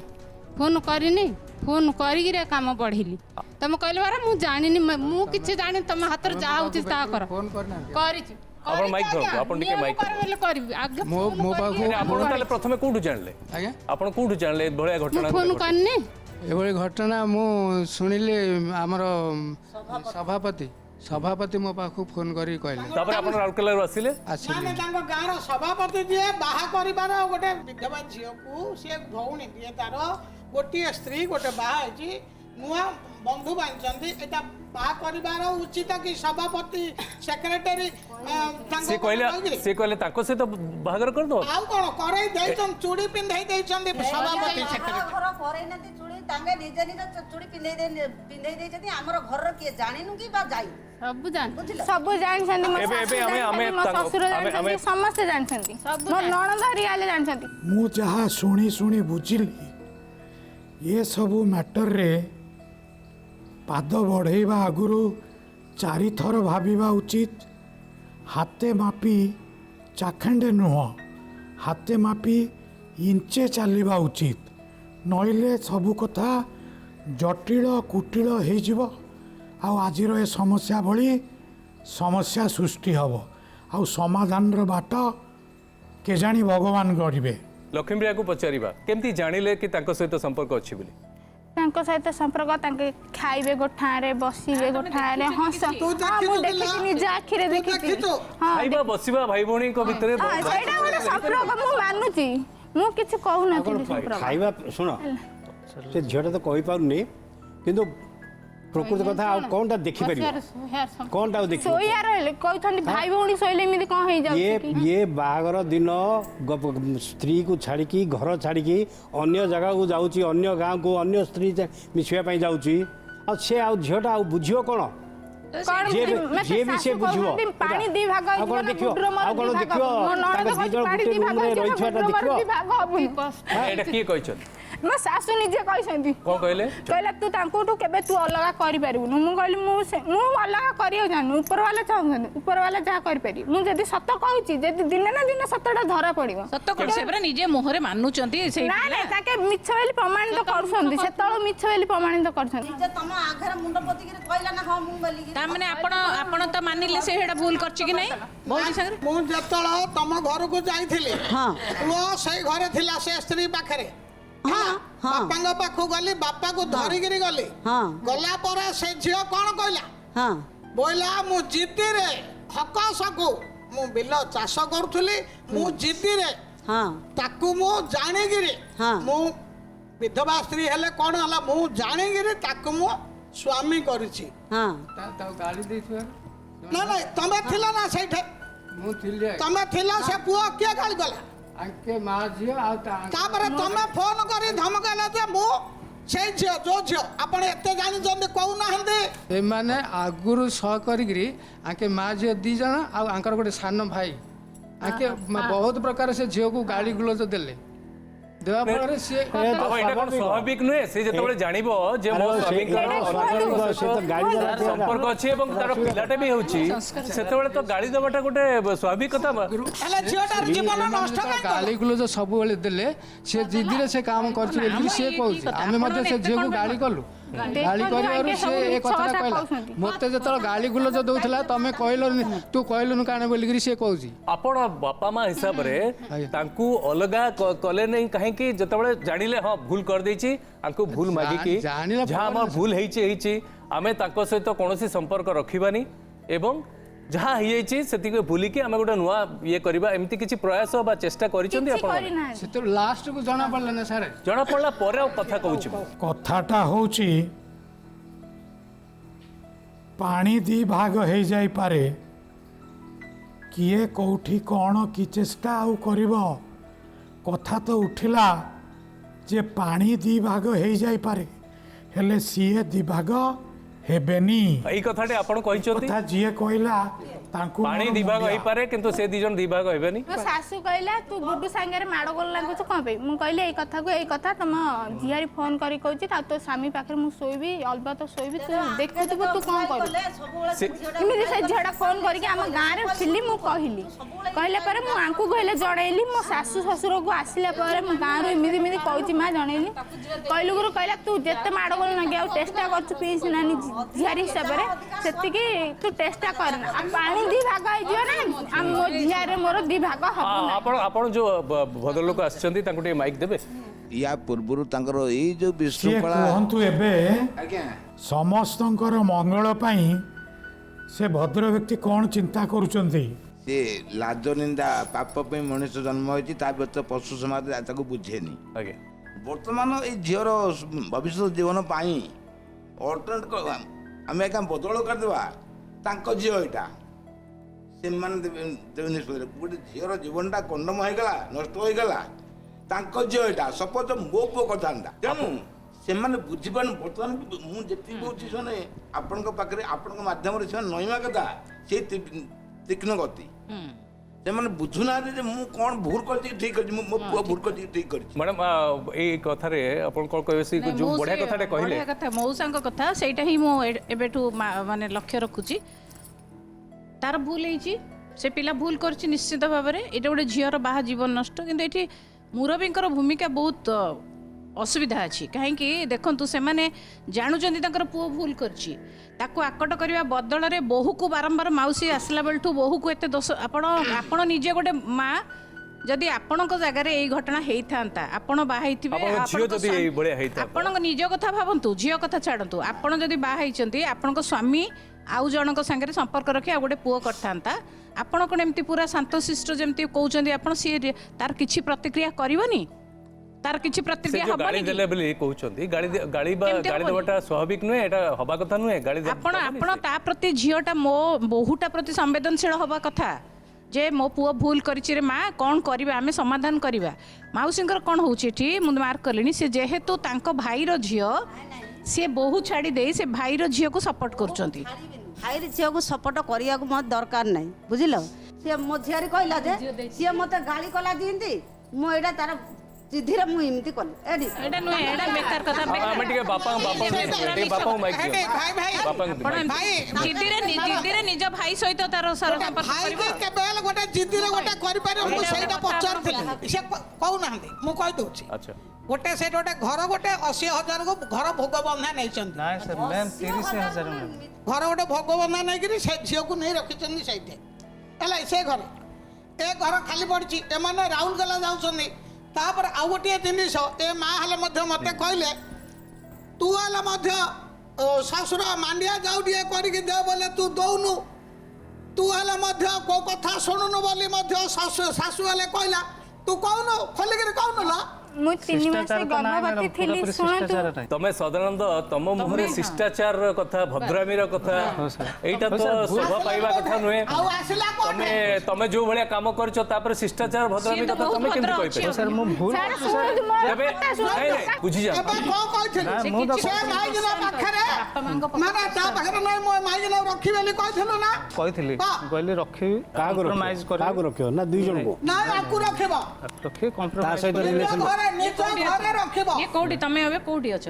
फोन करी काम बढ़ेली तुम कहले बारा मु जानी मु किछि जानी तुम हाथ रे जा होछि ता कर करिछि आपण माइक धरतो आपण टिके माइक करबी आगे मो पाखु आपण ताले प्रथमे कोठु जानले आज्ञा आपण कोठु जानले भलिया घटना फोन करनी एभଳି घटना मु सुनिले हमर सभापति मो पाखु फोन करी कहले तापर आपण राउरकेला रो आसिले माने तांको गाँव रो सभापति जे बाहा करिबार गोटे विधवा झियो को से भौणी दिए तार गोटे स्त्री गोटे बाहा है नुआ बंधु बांधि एटा बाहा करिबार उचित कि सभापति सेक्रेटरी से कहले ताको से तो बाहागर कर दो आउ कोन करई देइछन चूड़ी पिंधाई देइछन सभापति सेक्रेटरी घर करे नती चूड़ी तांगे निजे निजे चूड़ी पिंधाई देइछथि हमर घर के जानिनु कि बा जाई सब जान समस्त जानछन्ति मोर नणंद हरि आले जानछन्ति मु जहा शुणी बुझिली ये सबू मैटर रे पाद बढ़ेवा आगुरु 4 थर भाविबा उचित हाथे मापी चाखंडे नुह हाथे मापी इंचे चलवा उचित नइले सबू कथा जटिल कुटिल हो आजिर ए समस्या भली समस्या सृष्टि हम आ समाधान बाट केजाणी भगवान करेंगे लक्ष्मीप्रिया को पचारिबा केमती जानिले कि तांको सहित संपर्क अछि बोली तांको सहित संपर्क तांके खाइबे गोठारे बसिबे गोठारे हंस हां मु देखि निज आखि रे देखि खाइबा बसिबा भाई भौणी को भितरे सेटा गोटे संपर्क मु मानुची मु किछ कहू नथि संपर्क खाइबा सुनो से झियोटा तो कहि पाउनी किंतु प्रकृत कथा आ कोनटा देखि परिबो कोनटा देखि सोइया रहले कहथन भाई भौणी सोइले मिदि कोन हे जाउ ये बागर दिन स्त्री को छाड़ी की घर छाड़ी की अन्य जगह को जाउची अन्य गांव को अन्य स्त्री मिछिया पई जाउची आ से आ झियोटा आ बुझियो कोन जे भी से बुझियो पानी दी भाग देखियो आ कोन देखियो ताके दी जण गुटे रूम रे रहि छटा देखियो एटा की कहछन मो सासु निजे कहछन्ती कोन कहले तू तांकुटू केबे तू अलगा करि परिबु मु कहली मु अलगा करियो जानु ऊपर वाला चाहछन ऊपर वाला जा करि परि मु जदी सत्य कहूची जदी दिन ना दिन सत्यटा धरा पड़िबो सत्य कर सेबरा निजे मोहरे मानुचंती से ना ना ताके मिछ वेली प्रमाणित करछन्ती से तळ मिछ वेली प्रमाणित करछन्ती जे तम आघर मुंड पति के कहला ना हां मु बोली ता माने आपण तो मानिले से हेडा भूल करछि कि नहीं बहुत संग मु जतळ तम घर को जाईथिले हां वो सही घरे थिला से स्त्री पाखरे हाँ बापा पाखु गली बापा को धरिकी गली गला पर से झील कौन कहला बोला मु जिद्दी रे हक सकू मु बिल चाष करुली मु जिद्दी रे ताकू मु जानिगिरी मु विधवा स्त्री हेले कौन हला मु जानिगिरी ताकू मु स्वामी करिछि गाली देथुआ ना ना तमे थिला ना सेठे मु थिले तमे थिला से पुआ के गाली गला ଆଙ୍କେ ମା ଝିଅ ଆଉ ତାପରେ ତମେ ଫୋନ କରି ଧମକେଇଲ ଯେ ମୁଁ ସେଇ ଝିଅ ଯୋଉ ଝିଅ ଆପଣ ଏତେ ଜାଣିଛନ୍ତି କହୁନାହାନ୍ତି। ଏମାନେ ଆଗରୁ ସହ କରିକିରି ଆଙ୍କେ ମା ଝିଅ 2 ଜଣ ଆଉ ଆଙ୍କର ଗୋଟେ ସାନ ଭାଇ ଆଙ୍କେ ବହୁତ ପ୍ରକାର ସେ ଝିଅକୁ ଗାଳି ଗୁଲଜ ଦେଲେ ଦେବା ଫଳରେ ସିଏ ବାବା ଏଇଟା କ'ଣ ସ୍ୱାଭାବିକ ନୁହେଁ? ସେ ଯେତେବେଳେ ଜାଣିବ ଯେ ମୋ ସ୍ୱାମୀଙ୍କର ସମ୍ପର୍କ ଅଛି ଏବଂ ତାର ପିଲାଟେ ବି ହେଉଛି ସେତେବେଳେ ତ ଗାଳି ଦେବାଟା ଗୋଟେ ସ୍ୱାଭାବିକ କଥା। ହେଲେ ଝିଅଟାର ଜୀବନ ନଷ୍ଟ ଗାଳି ଗୁଲଜ ସବୁବେଳେ ଦେଲେ ସେ ଜିଦିରେ ସେ କାମ କରିଛି ବୋଲି ସିଏ କହୁଛି। ଆମେ ମଧ୍ୟ ସେ ଝିଅକୁ ଗାଳି କଲୁ ଗାଳି କରିବାରୁ ସେ ଏ କଥାଟା କହିଲା ମୋତେ ଯେତେବେଳେ ଗାଳି ଗୁଲଜ ଦଉଥିଲା ତମେ କହିଲନି ତୁ କହିଲୁନି କାଣ ବୋଲିକିରି ସିଏ କହୁଛି। ଆପଣ ବାପା ମା ହିସାବରେ ତାଙ୍କୁ ଅଲଗା କଲେ ନାହିଁ କାହିଁକି? ଯେତେବେଳେ ଜାଣିଲେ ହଁ ଭୁଲ କରିଦେଇଛି ଆଙ୍କୁ ଭୁଲ ମାଗିକି ଯାହା ଆମର ଭୁଲ ହେଇଛି ଆମେ ତାଙ୍କ ସହିତ କୌଣସି ସମ୍ପର୍କ ରଖିବାନି ଏବଂ ଯାହା ହେଇଯାଇଛି ସେତିକି ଭୁଲିକି ଆମେ ଗୋଟେ ନୂଆ ଇଏ କରିବା ଏମିତି କିଛି ପ୍ରୟାସ ବା ଚେଷ୍ଟା କରିଛନ୍ତି ଆପଣ? ସେତେବେଳେ ଲାଷ୍ଟକୁ ଜଣା ପଡ଼ିଲା ନା ସାର୍। ଜଣା ପଡ଼ିଲା ପରେ ଆଉ କଥା କହୁଛି କଥାଟା ହେଉଛି ପାଣି 2 ଭାଗ ହେଇଯାଇପାରେ କିଏ କେଉଁଠି କ'ଣ କି ଚେଷ୍ଟା ଆଉ କରିବ। କଥା ତ ଉଠିଲା ଯେ ପାଣି 2 ଭାଗ ହେଇଯାଇପାରେ ହେଲେ ସିଏ 2 ଭାଗ ହେବେନି। ଏଇ କଥାଟି ଆପଣ କହିଛନ୍ତି? କଥା ଯିଏ କହିଲା ତାଙ୍କୁ ପାଣି 2 ଭାଗ ହେଇପାରେ କିନ୍ତୁ ସେ 2 ଜଣ 2 ଭାଗ ହେବେନି। ମୋ ଶାଶୁ କହିଲା ତୁ ଗୁଡୁ ସାଙ୍ଗରେ ମାଡ଼ ଗୋଳ ଲାଗୁଛୁ କ'ଣ ପାଇଁ? ମୁଁ କହିଲି ଏଇ କଥା ତମ ଝିଆରୀ ଫୋନ୍ କରି କହୁଛି ଆଉ ତୋ ସ୍ୱାମୀ ପାଖରେ ମୁଁ ଶୋଇବି ଅଲବତ ଶୋଇବି ତୁ ଦେଖୁଥିବୁ ତୁ କ'ଣ କରିବୁ। ଏମିତି ସେ ଝିଅଟା ଫୋନ୍ କରିକି ଆମ ଗାଁରେ ଥିଲି ମୁଁ କହିଲା ପରେ ମୁଁ ଆଙ୍କୁ କହିଲେ ଜଣେଇଲି ମୋ ଶାଶୁ ଶ୍ୱଶୁରକୁ ଆସିଲା ପରେ ମୁଁ ଗାଁରୁ ଏମିତି କହୁଛି ମା ଜଣେଇଲି କହିଲୁ ଗୁରୁ କହିଲା ତୁ ଯେତେ ମାଡ଼ ଗୋଳ ଲାଗି ଆଉ ଚେଷ୍ଟା କରୁଛୁ ପିଇସି ନାନୀ ଝିଆରୀ ହିସାବରେ ସେତିକି ତୁ ଚେଷ୍ଟା କରନା ପାଣି 2 ଭାଗ ହେଇଯିବ ନା ମୋ ଝିଆରେ ମୋର 2 ଭାଗ ହବ। ଆପଣ ଯୋଉ ଭଦ୍ରଲୋକ ଆସିଛନ୍ତି ତାଙ୍କୁ ଟିକେ ମାଇକ୍ ଦେବେ। ୟା ପୂର୍ବରୁ ତାଙ୍କର ଏଇ ଯୋଉ ବିଶୃଙ୍ଖଳା କୁହନ୍ତୁ ଏବେ ସମସ୍ତଙ୍କର ମଙ୍ଗଳ ପାଇଁ ସେ ଭଦ୍ର ବ୍ୟକ୍ତି କ'ଣ ଚିନ୍ତା କରୁଛନ୍ତି? ସେ ଲାଜ ନିନ୍ଦା ପାପ ପାଇଁ ମଣିଷ ଜନ୍ମ ହେଇଛି ତା ବ୍ୟତୀତ ପଶୁ ସମାଜ ତାକୁ ବୁଝେନି। ଆଜ୍ଞା ବର୍ତ୍ତମାନ ଏଇ ଝିଅର ଭବିଷ୍ୟତ ଜୀବନ ପାଇଁ ଅଲ୍ଟରନେଟ୍ ଆମେ ଏକା ବଦଳ କରିଦେବା ତାଙ୍କ ଝିଅ ଏଇଟା ସେମାନେ ଦେବେ ନିଷ୍ପତ୍ତି। ଗୋଟେ ଝିଅର ଜୀବନଟା କଣ୍ଡମ ହେଇଗଲା ନଷ୍ଟ ହେଇଗଲା ତାଙ୍କ ଝିଅ ଏଇଟା ସପୋଜ ମୋ ପୁଅ କରିଥାନ୍ତା ତେଣୁ ସେମାନେ ବୁଝିପାରୁନି। ବର୍ତ୍ତମାନ ମୁଁ ଯେତିକି କହୁଛି ସେମାନେ ଆପଣଙ୍କ ପାଖରେ ଆପଣଙ୍କ ମାଧ୍ୟମରେ ସେମାନେ ନଈବା କଥା ସେଇ ତୀକ୍ଷ୍ଣ ଗତି ସେମାନେ ବୁଝୁନାହାନ୍ତି ଯେ ମୁଁ କ'ଣ ଭୁଲ କରିଛି ଠିକ୍ କରିଛି ମୋ ପୁଅ ଭୁଲ କରିଛି ଠିକ୍ କରିଛି। ମ୍ୟାଡ଼ାମ ଏଇ କଥାରେ ଆପଣ କ'ଣ କହିବେ? ସେ ଯୋଉ ବଢ଼ିଆ କଥାଟା କହିଲେ ମଉସାଙ୍କ କଥା ସେଇଟା ହିଁ ମୁଁ ଏବେଠୁ ମାନେ ଲକ୍ଷ୍ୟ ରଖୁଛି। ତାର ଭୁଲ ହେଇଛି ସେ ପିଲା ଭୁଲ କରିଛି ନିଶ୍ଚିତ ଭାବରେ ଏଇଟା ଗୋଟେ ଝିଅର ବାହା ଜୀବନ ନଷ୍ଟ। କିନ୍ତୁ ଏଠି ମୁରବୀଙ୍କର ଭୂମିକା ବହୁତ ଅସୁବିଧା ଅଛି କାହିଁକି ଦେଖନ୍ତୁ ସେମାନେ ଜାଣୁଛନ୍ତି ତାଙ୍କର ପୁଅ ଭୁଲ କରିଛି ତାକୁ ଆକଟ କରିବା ବଦଳରେ ବୋହୂକୁ ବାରମ୍ବାର ମାଉସୀ ଆସିଲା ବେଳଠୁ ବୋହୂକୁ ଏତେ ଦୋଷ ଆପଣ ନିଜେ ଗୋଟେ ମା ଯଦି ଆପଣଙ୍କ ଜାଗାରେ ଏଇ ଘଟଣା ହେଇଥାନ୍ତା ଆପଣ ବାହା ହେଇଥିବେ ଆପଣଙ୍କ ନିଜ କଥା ଭାବନ୍ତୁ ଝିଅ କଥା ଛାଡ଼ନ୍ତୁ ଆପଣ ଯଦି ବାହା ହେଇଛନ୍ତି ଆପଣଙ୍କ ସ୍ୱାମୀ ଆଉ ଜଣଙ୍କ ସାଙ୍ଗରେ ସମ୍ପର୍କ ରଖି ଆଉ ଗୋଟେ ପୁଅ କରିଥାନ୍ତା ଆପଣ କ'ଣ ଏମିତି ପୁରା ଶାନ୍ତଶିଷ୍ଟ ଯେମିତି କହୁଛନ୍ତି ଆପଣ ସିଏ ତାର କିଛି ପ୍ରତିକ୍ରିୟା କରିବନି तार किछि प्रतिक्रिया हबनी गाली देले बोली कहउछंती गाली देवाटा स्वाभाविक नुहे एटा हबा कथा नुहे गाली आपण आपण ता प्रति झियोटा मो बहुटा प्रति संवेदनशील हबा कथा जे मो पुओ भूल करिछि रे मां कोन करबा आमे समाधान करबा माउसिंकर कोन होछि एठी मु मार्क करलिनी से जेहेतु तांको भाई रो झियो से बहु छाड़ी दे से भाई रो झियो को सपोर्ट करछंती भाई रो झियो को सपोर्ट करिया को मत दरकार नै बुझिलो से मो झियारी कहला जे से मते गाली कला दिंती मो एटा तार जिधिरे मु इमति कल एडा नुहे एडा बेकार कथा हम टिके बापा माइक भाई जिधिरे निज भाई सहित तार सर संपर्क भाई के केबेल गोटे जिधिरे गोटे करि पारे मु सेटा पचारथिली से कहू नाहंदी मु कहि दोछि अच्छा गोटे से गोटे घर गोटे 80,000 को घर भोग बंधा नै छन ना सर मैम 30,000 घर गोटे भोग बंधा नै कि से झियो को नै रखि छन सेठे एला से घर ए घर खाली पड़छि ए माने राहुल गला जाउ छन तापर आउ गोटे जिनिस ए माँ हेले मते कहले तू हेले ससुर मांडिया जाऊ टे करके दे बोले तू दौनु तू हेले को कथा शुणुनु बोली सासु हेले कहला तू कहनु खोलिक कहनु ला ମୁଁ 3 ମାସ ଶିଷ୍ଟାଚାର ତ ନାହିଁ ଗର୍ଭବତୀ ମ୍ୟାଡ଼ାମ, ଥିଲି ପୁରାପୁରି ଶୁଣନ୍ତୁ ଶିଷ୍ଟାଚାର ନାହିଁ। ତମେ ସାଧାରଣତଃ ତମ ମୁହଁରେ ଶିଷ୍ଟାଚାର କଥା ଭଦ୍ରାମୀର କଥା ଏଇଟା ତ ଶୋଭା ପାଇବା କଥା ନୁହେଁ। ଆଉ ଆସିଲା ତମେ ତମେ ଯୋଉ ଭଳିଆ କାମ କରିଛ ତାପରେ ଶିଷ୍ଟାଚାର ଭଦ୍ରାମୀ କଥା ତମେ କେମିତି କହିପାରିବ? ସାର୍ ମୁଁ ଭୁଲ ସାର୍ ଶୁଣନ୍ତୁ ମୋ ଏବେ ନାଇଁ ନାଇଁ ବୁଝିଯାଅ ଏବେ କଣ କହିଥିଲି ମୁଁ ତ ସେ ମାଇକିନା ପାଖରେ ମାନେ ତା ପାଖରେ ନାଇଁ ମୋ ମାଇକିନା ରଖିବି ବୋଲି କହିଥିଲୁ ନା କହିଥିଲି କହିଲି ରଖିବି କାହାକୁ compromise ରଖିବ କାହାକୁ ରଖିବ ନା ଦୁଇ ଜଣଙ୍କୁ ନାଇଁ ଆକୁ ରଖିବ ରଖିବି ତା କମ୍ପ୍ରମାଇଜ ସହିତ ରିଲେସନ ନିଜ ଘରେ ରଖିବ ଇଏ କୋଉଠି ତମେ ଏବେ କୋଉଠି ଅଛ?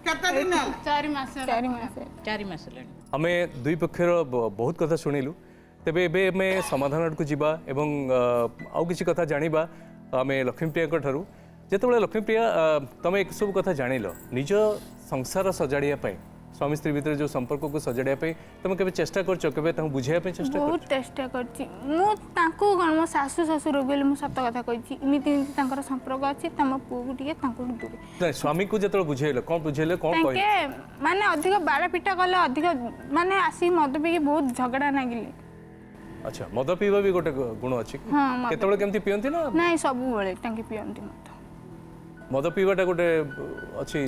କେତେ ଦିନ ହେଲା 4 ମାସ 4 ମାସ 4 ମାସ ହେଲାଣି। ଆମେ ଦୁଇ ପକ୍ଷର ବହୁତ କଥା ଶୁଣିଲୁ ତେବେ ଏବେ ଆମେ ସମାଧାନ ଆଡ଼କୁ ଯିବା ଏବଂ ଆଉ କିଛି କଥା ଜାଣିବା ଆମେ ଲକ୍ଷ୍ମୀପ୍ରିୟାଙ୍କ ଠାରୁ। ଯେତେବେଳେ ଲକ୍ଷ୍ମୀପ୍ରିୟା ତମେ ଏସବୁ କଥା ଜାଣିଲ ନିଜ ସଂସାର ସଜାଡ଼ିବା ପାଇଁ ସ୍ୱାମୀ ସ୍ତ୍ରୀ ଭିତରେ ଯେଉଁ ସମ୍ପର୍କକୁ ସଜାଡ଼ିବା ପାଇଁ ତମେ କେବେ ଚେଷ୍ଟା କରିଛ କେବେ ତାଙ୍କୁ ବୁଝାଇବା ପାଇଁ ଚେଷ୍ଟା ବହୁତ କରିଛ? ଚେଷ୍ଟା କରିଛି ମୁଁ ତାଙ୍କୁ କ'ଣ ମୋ ଶାଶୁ ଶ୍ୱଶୁର ବୋଲି ମୁଁ ସତ କଥା କହିଛି ଏମିତି ଏମିତି ତାଙ୍କର ସମ୍ପର୍କ ଅଛି ତମ ପୁଅକୁ ଟିକେ ତାଙ୍କୁ ଦୂର ନାଇଁ ସ୍ୱାମୀକୁ ଯେତେବେଳେ ବୁଝେଇଲ କ'ଣ ବୁଝେଇଲେ କ'ଣ କହିଲେ? ତାଙ୍କେ ମାନେ ଅଧିକ ବାଡ଼ ପିଟା କଲେ ଅଧିକ ମାନେ ଆସିକି ମଦ ପିଇକି ବହୁତ ଝଗଡ଼ା ନାଗିଲେ। ଆଚ୍ଛା ମଦ ପିଇବା ବି ଗୋଟେ ଗୁଣ ଅଛି କି? ହଁ ମଦ କେତେବେଳେ କେମିତି ପିଅନ୍ତି ନା ନାଇଁ ସବୁବେଳେ ତାଙ୍କେ ପିଅନ୍ତି ମଦ। ମଦ ପିଇବାଟା ଗୋଟେ ଅଛି?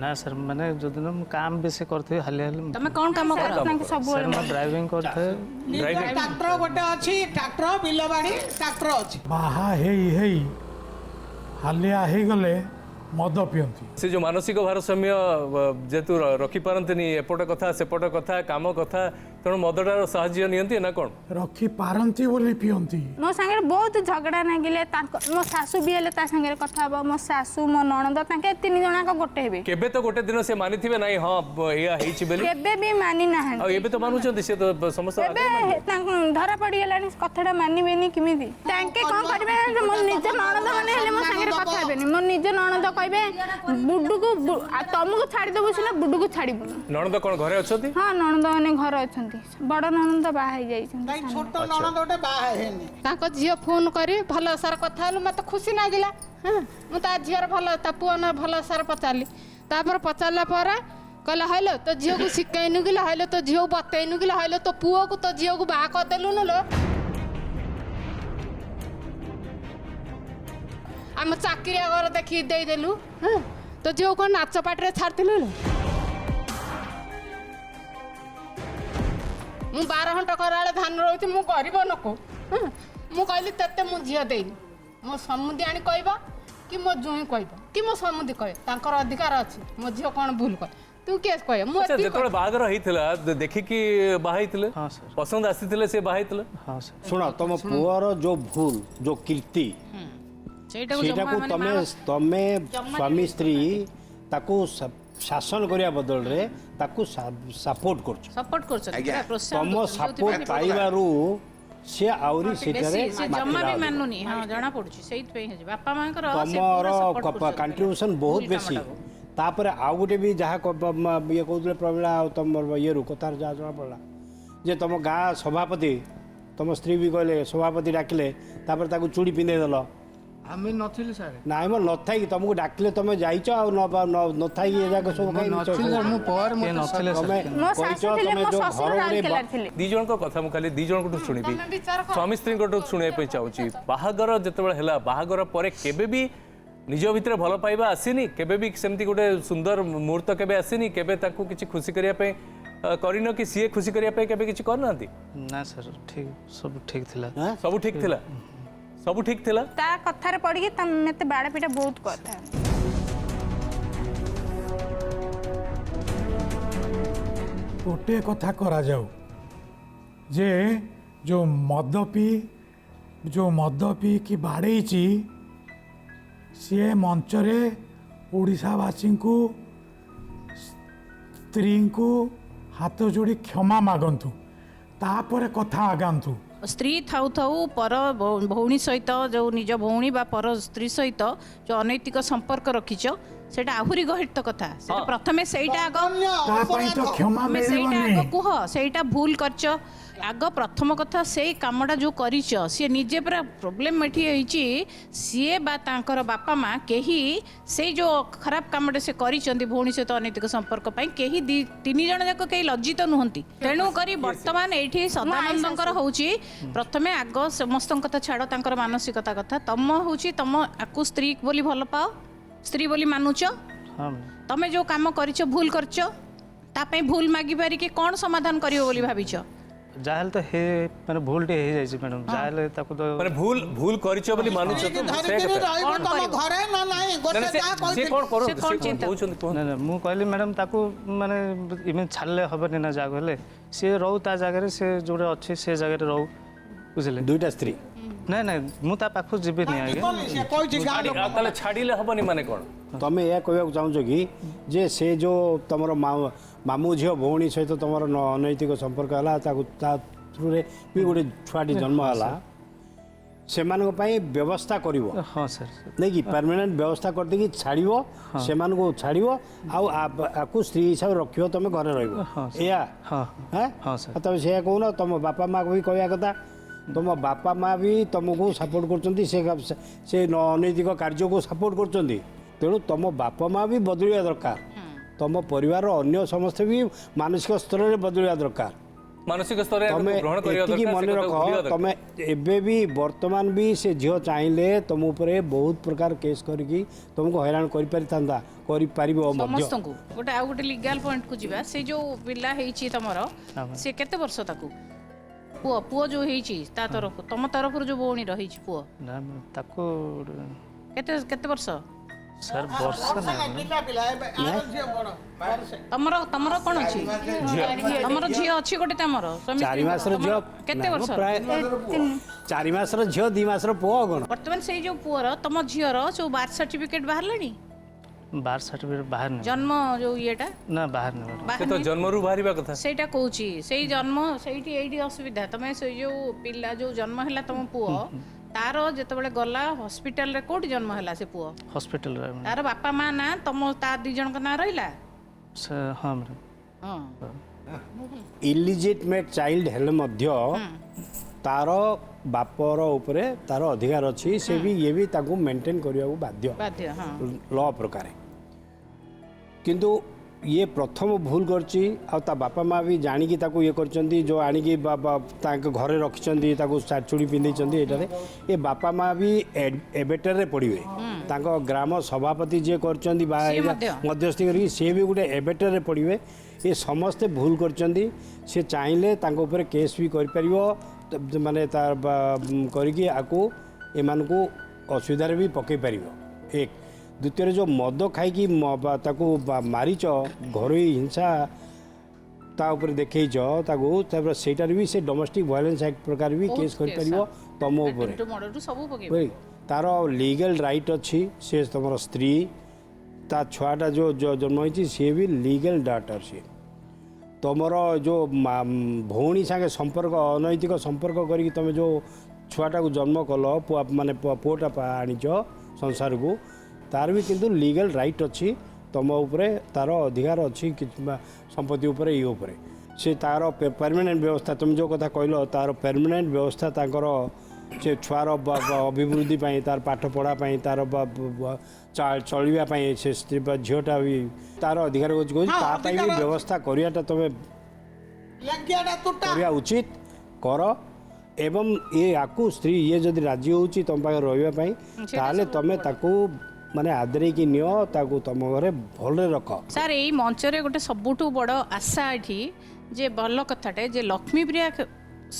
ନା ସାର୍ ମାନେ ଯୋଉଦିନ ମୁଁ କାମ ବେଶୀ କରିଥିବି ହାଲି ହାଲି ତମେ କ'ଣ କାମ କର? ତାଙ୍କେ ସବୁବେଳେ ସାର୍ ମୁଁ ଡ୍ରାଇଭିଂ କରିଥାଏ ଟ୍ରାକ୍ଟର ଗୋଟେ ଅଛି ଟ୍ରାକ୍ଟର ବିଲବାଡ଼ି ଟ୍ରାକ୍ଟର ଅଛି ବାହା ହେଇ ହେଇ ହାଲିଆ ହେଇଗଲେ ମଦ ପିଅନ୍ତି। ସେ ଯେଉଁ ମାନସିକ ଭାରସାମ୍ୟ ଯେହେତୁ ରଖିପାରନ୍ତିନି ଏପଟ କଥା ସେପଟ କଥା କାମ କଥା ତେଣୁ ମଦଟାର ସାହାଯ୍ୟ ନିଅନ୍ତି ନା କ'ଣ? ରଖିପାରନ୍ତି ବୋଲି ପିଅନ୍ତି। ମୋ ସାଙ୍ଗରେ ବହୁତ ଝଗଡ଼ା ନାଗିଲେ ତାଙ୍କ ମୋ ଶାଶୁ ବି ହେଲେ ତା ସାଙ୍ଗରେ କଥା ହବ ମୋ ଶାଶୁ ମୋ ନଣନ୍ଦ ତାଙ୍କେ 3 ଜଣଯାକ ଗୋଟେ ହେବେ। କେବେ ତ ଗୋଟେ ଦିନ ସେ ମାନିଥିବେ ନାଇଁ ହଁ ଏଇଆ ହେଇଛି ବୋଲି କେବେ ବି ମାନି ଆଉ ନାହାନ୍ତି। ଏବେ ତ ମାନୁଛନ୍ତି ସେ ତ ସମସ୍ତ ଏବେ ତାଙ୍କୁ ଧରା ପଡ଼ିଗଲାଣି କଥାଟା ମାନିବେନି କେମିତି ତାଙ୍କେ କ'ଣ କରିବେ ମୋ ନିଜ ନଣନ୍ଦ ମାନେ ହେଲେ ମୋ ସାଙ୍ଗରେ କଥା ହେବେନି ମୋ ନିଜ ନଣନ୍ଦ କହିବେ ବୁଡୁକୁ ତମକୁ ଛାଡ଼ିଦେବୁ ସିନା ବୁଡୁକୁ ଛାଡ଼ିବୁନି। ନଣନ୍ଦ କ'ଣ ଘରେ ଅଛନ୍ତି? ହଁ ନଣନ୍ଦ ମାନେ ଘରେ ଅଛନ୍ତି ବଡ଼ ନଣନ୍ଦ ବାହା ହେଇଯାଇଛନ୍ତି। ଛୋଟ ନଣନ୍ଦ ଗୋଟେ ବାହା ହେଇନି ତାଙ୍କ ଝିଅ ଫୋନ୍ କରି ଭଲ ସାର କଥା ହେଲୁ ମୋତେ ଖୁସି ଲାଗିଲା। ମୁଁ ତା ଝିଅର ଭଲ ତା ପୁଅ ନା ଭଲ ସାର ପଚାରିଲି ତାପରେ ପଚାରିଲା ପରେ କହିଲା ହଇଲୋ ତୋ ଝିଅକୁ ଶିଖେଇନୁ କିଲୋ ହଇଲୋ ତୋ ଝିଅକୁ ବତେଇନୁ କିଲୋ ହଇଲୋ ତୋ ପୁଅକୁ ତୋ ଝିଅକୁ ବାହା କରିଦେଲୁନୁ ଲୋ ଆମ ଚାକିରିଆ ଘର ଦେଖିକି ଦେଇଦେଲୁ ତୋ ଝିଅକୁ କ'ଣ ନାଚ ପାଟିରେ ଛାଡ଼ିଥିଲୁ ଲୋ ମୁଁ 12 ଘଣ୍ଟା କରାବେଳେ ଧାନ ରହୁଛି ମୁଁ ଗରିବ ଲୋକ ମୁଁ କହିଲି ତତେ ମୁଁ ଝିଅ ଦେଇନି ମୋ ସମୁଦି ଆଣି କହିବ କି ମୋ ଜୁଇଁ କହିବ କି ମୋ ସମୁଦି କହିବ ତାଙ୍କର ଅଧିକାର ଅଛି ମୋ ଝିଅ କ'ଣ ଭୁଲ କରେ ତୁ କିଏ କହିବ ମୁଁ ଯେତେବେଳେ ବାହାଘର ହେଇଥିଲା ଦେଖିକି ବାହା ହେଇଥିଲେ ପସନ୍ଦ ଆସିଥିଲେ ସେ ବାହା ହେଇଥିଲେ? ଶୁଣ ତମ ପୁଅର ଯୋଉ ଭୁଲ ଯୋଉ କୀର୍ତ୍ତି ସେଇଟାକୁ ତମେ ତମେ ସ୍ୱାମୀ ସ୍ତ୍ରୀ ତାକୁ ଶାସନ କରିବା ବଦଳରେ ତାକୁ ସପୋର୍ଟ କରୁଛ ତମ ସପୋର୍ଟ ପାଇବାରୁ ସେ ଆହୁରି ସେଠାରେ ଜମା ବି ମାନୁନି ହଁ ଜଣା ପଡୁଛି ସେଇଥିପାଇଁ ହେଇଛି ବାପା ମାଙ୍କର ତମର କଣ୍ଟ୍ରିବ୍ୟୁସନ ବହୁତ ବେଶୀ ତାପରେ ଆଉ ଗୋଟେ ବି ଯାହା ଇଏ କହୁଥିଲେ ପ୍ରମିଳା ଆଉ ତମର ଇଏରୁ କଥାରେ ଯାହା ଜଣା ପଡ଼ିଲା ଯେ ତମ ଗାଁ ସଭାପତି ତମ ସ୍ତ୍ରୀ ବି କହିଲେ ସଭାପତି ଡାକିଲେ ତାପରେ ତାକୁ ଚୁଡ଼ି ପିନ୍ଧେଇଦେଲ ଆମେ ନଥିଲୁ ସାର୍ ନାଇଁ ମ ନଥାଇକି ତମକୁ ଡାକିଲେ ତମେ ଯାଇଛ ଆଉ ନଥାଇକି ଏ ଯାକ ସବୁ ମୁଁ ପରେ ନଥିଲେ ତମେ କହିଛ ତମେ ଯୋଉ ଘର ଦି ଜଣଙ୍କ କଥା ମୁଁ ଖାଲି ଦି ଜଣଙ୍କଠୁ ଶୁଣିବି ସ୍ୱାମୀ ସ୍ତ୍ରୀଙ୍କଠୁ ଶୁଣିବା ପାଇଁ ଚାହୁଁଛି ବାହାଘର ଯେତେବେଳେ ହେଲା ବାହାଘର ପରେ କେବେ ବି ନିଜ ଭିତରେ ଭଲ ପାଇବା ଆସିନି କେବେ ବି ସେମିତି ଗୋଟେ ସୁନ୍ଦର ମୁହୂର୍ତ୍ତ କେବେ ଆସିନି କେବେ ତାଙ୍କୁ କିଛି ଖୁସି କରିବା ପାଇଁ କରିନ କି ସିଏ ଖୁସି କରିବା ପାଇଁ କେବେ କିଛି କରିନାହାନ୍ତି? ନା ସାର୍ ଠିକ୍ ସବୁ ଠିକ୍ ଥିଲା ସବୁ ଠିକ୍ ଥିଲା ସବୁ ଠିକ୍ ଥିଲା ତା କଥାରେ ପଡ଼ିକି ତମେ ମୋତେ ବାଡ଼ ପିଟା ବହୁତ କଥା ଗୋଟିଏ କଥା କରାଯାଉ ଯେ ଯେଉଁ ମଦ ପିଇକି ବାଡ଼େଇଛି ସିଏ ମଞ୍ଚରେ ଓଡ଼ିଶାବାସୀଙ୍କୁ ସ୍ତ୍ରୀଙ୍କୁ ହାତ ଯୋଡ଼ି କ୍ଷମା ମାଗନ୍ତୁ ତାପରେ କଥା ଆଗାନ୍ତୁ। ସ୍ତ୍ରୀ ଥାଉ ଥାଉ ପର ଭଉଣୀ ସହିତ ଯେଉଁ ନିଜ ଭଉଣୀ ବା ପର ସ୍ତ୍ରୀ ସହିତ ଯେଉଁ ଅନୈତିକ ସମ୍ପର୍କ ରଖିଛ ସେଇଟା ଆହୁରି ଗହିତ କଥା ପ୍ରଥମେ ସେଇଟା ଆଗ କୁହ ସେଇଟା ଭୁଲ କରିଛ आग प्रथम कथा से कामटा जो करिछ सी निजे पूरा प्रोब्लेम एठी होईची सी बा तांकर बापा माँ कहीं से जो खराब कामटे से करिसंती भौणी सहित अनैतिक संपर्क पाई कहीं तीन जन जाक कहीं लज्जित नुहंती तेणु करी वर्तमान एठी सदानंदकर होउची प्रथमे आग समस्त कथा छाड़ तांकर मानसिकता कथा तम होउची तम आकु स्त्री बोली भल पाओ स्त्री बोली मानुच तमे जो काम करिछ भूल करछ तापे भूल मागी पारि कि कौन समाधान करियो बोली भाबिछ जाहल तो हे माने भूल टे हे जाई मैडम जाहल ताको तो माने भूल करिछ बोली मानुछ तो से घरे ना नाही गोटे जा से कोन करो से कोन कहउछन कोन ना मु कहली मैडम ताको माने इमे छालले हबनी ना जाग होले से रहू ता जगह रे से जोड़े अच्छे से जगह रे रहू बुझले दुईटा स्त्री ना ना मु ता पाखु जिबे नि आगे ताले छाडिले हबनी माने कोन तमे या कहବାକୁ ଚାହୁଁଛ କି ଯେ ସେ ଯେଉଁ ତମର ମାମୁଁ ଝିଅ ଭଉଣୀ ସହିତ ତମର ଅନୈତିକ ସମ୍ପର୍କ ହେଲା ତାକୁ ତା ଥ୍ରୁରେ ବି ଗୋଟେ ଛୁଆଟି ଜନ୍ମ ହେଲା ସେମାନଙ୍କ ପାଇଁ ବ୍ୟବସ୍ଥା କରିବ ହଁ ସାର୍ ନାଇଁ କି ପରମାନେଣ୍ଟ ବ୍ୟବସ୍ଥା କରିଦେଇକି ଛାଡ଼ିବ ସେମାନଙ୍କୁ ଛାଡ଼ିବ ଆଉ ଆକୁ ସ୍ତ୍ରୀ ହିସାବରେ ରଖିବ ତମେ ଘରେ ରହିବ ଏଇଆ ହଁ ସାର୍ ତମେ ସେଇଆ କହୁନ ତମ ବାପା ମାଆକୁ ବି କହିବା କଥା तुम बापा माँ भी तुमको सपोर्ट कर अनैतिक कार्य को सपोर्ट कर तेणु तुम बापा माँ भी बदलिया दरकार तुम परिवार अन्य समस्ते भी मानसिक स्तर में बदलिया दरकार मानसिक स्तर मन रख तुम एबे भी वर्तमान भी से झील चाहिए तुम उपरे बहुत प्रकार केस करके तुमको हैरान कर गोटे आउ गोटे लीगल पॉइंट को जीवा से जो पिला हेची तमरो से केते वर्ष ताकू पुओ पुओ जो हेची ता तरफ तम तरफ जो भौणी रही पुओ ना ताको केते केते वर्ष सर वर्ष तमरो तमरो कोन अछि तमरो झी अछि गोटे तमरो 4 मास रो झी केते वर्ष प्राय 4 मास रो झी 2 मास रो पुओ कोन वर्तमान से जो पुओर तम झीर जो बर्थ सर्टिफिकेट बाहर लणी बार सर्टिफिकेट बाहर नहीं जन्म जो येटा ना बाहर नहीं से तो जन्म रु बाहरिबा कथा सेटा कहूची सेही जन्म सेठी एठी असुविधा तमे से जो पिल्ला जो जन्म हैला तम पुओ तारो जते बेले गला हॉस्पिटल रे कोठी जन्म हैला से पुओ हॉस्पिटल रे तार बापा मां ना तम ता दी जन का ना रहिला हां हां इलिजिटमेट चाइल्ड हेले मध्य तारो बापर उपरे तारो अधिकार अछि से भी ये भी ताको मेंटेन करिया बाध्य हां लॉ प्रकार किंतु ये प्रथम भूल करची आ ता बापा माँ भी जानिकी ताको ये करचंती जो आनिकी ताके घरे रखिचंती ताको चूड़ी पिंधीचंती एटारे ये बापा माँ भी एबेटर रे पड़िवे ताको ग्राम सभापति जे करचंती बा मध्यस्थी करी से भी गोटे एबेटर रे पड़िवे ये समस्ते भूल करचंती से चाहिले ताको ऊपर केस भी कर परिवो माने तार करिकी आको एमानको असुविधा भी पकई पारिबो एक द्वितीय जो मद खाई ताको मारिच घरोई हिंसा ता ऊपर देखैछ ताको सेटार भी से डोमेस्टिक वायलेंस एक्ट प्रकार भी केस कर परिबो तम ऊपर तार लीगल राइट अच्छी से तुम स्त्री ता छुआटा जो जन्म होती सी भी लीगल डाटर सी तुमर जो भौणी सागे संपर्क अनैतिक संपर्क करी तुम जो छुआटा को जन्म कल माने पुआटा आनीच संसार को तार भी किंतु लीगल राइट अच्छी तुम उपरे तार अधिकार अच्छी संपत्ति उपरे ये उपरे से तार परमानेंट व्यवस्था तुम जो कथा कहल तार परमानेंट व्यवस्था ताकर से छुआर अभिवृद्धि पाई तार पाठ पढ़ा पाई तार चलवा पाई से स्त्री झीटा भी तार अधिकार भी व्यवस्था करियाटा तुम करिया उचित कर एवं ये आकु स्त्री ये जदि राजी होची तुम पाखे रहिबा ताले तमे ताकू माने आदरे की नियो ताकू तुम घरे भले रख सर एई मंच रे गोटे सबुठु बड़ आशा एठी जे भल कथाटे जे लक्ष्मी प्रिया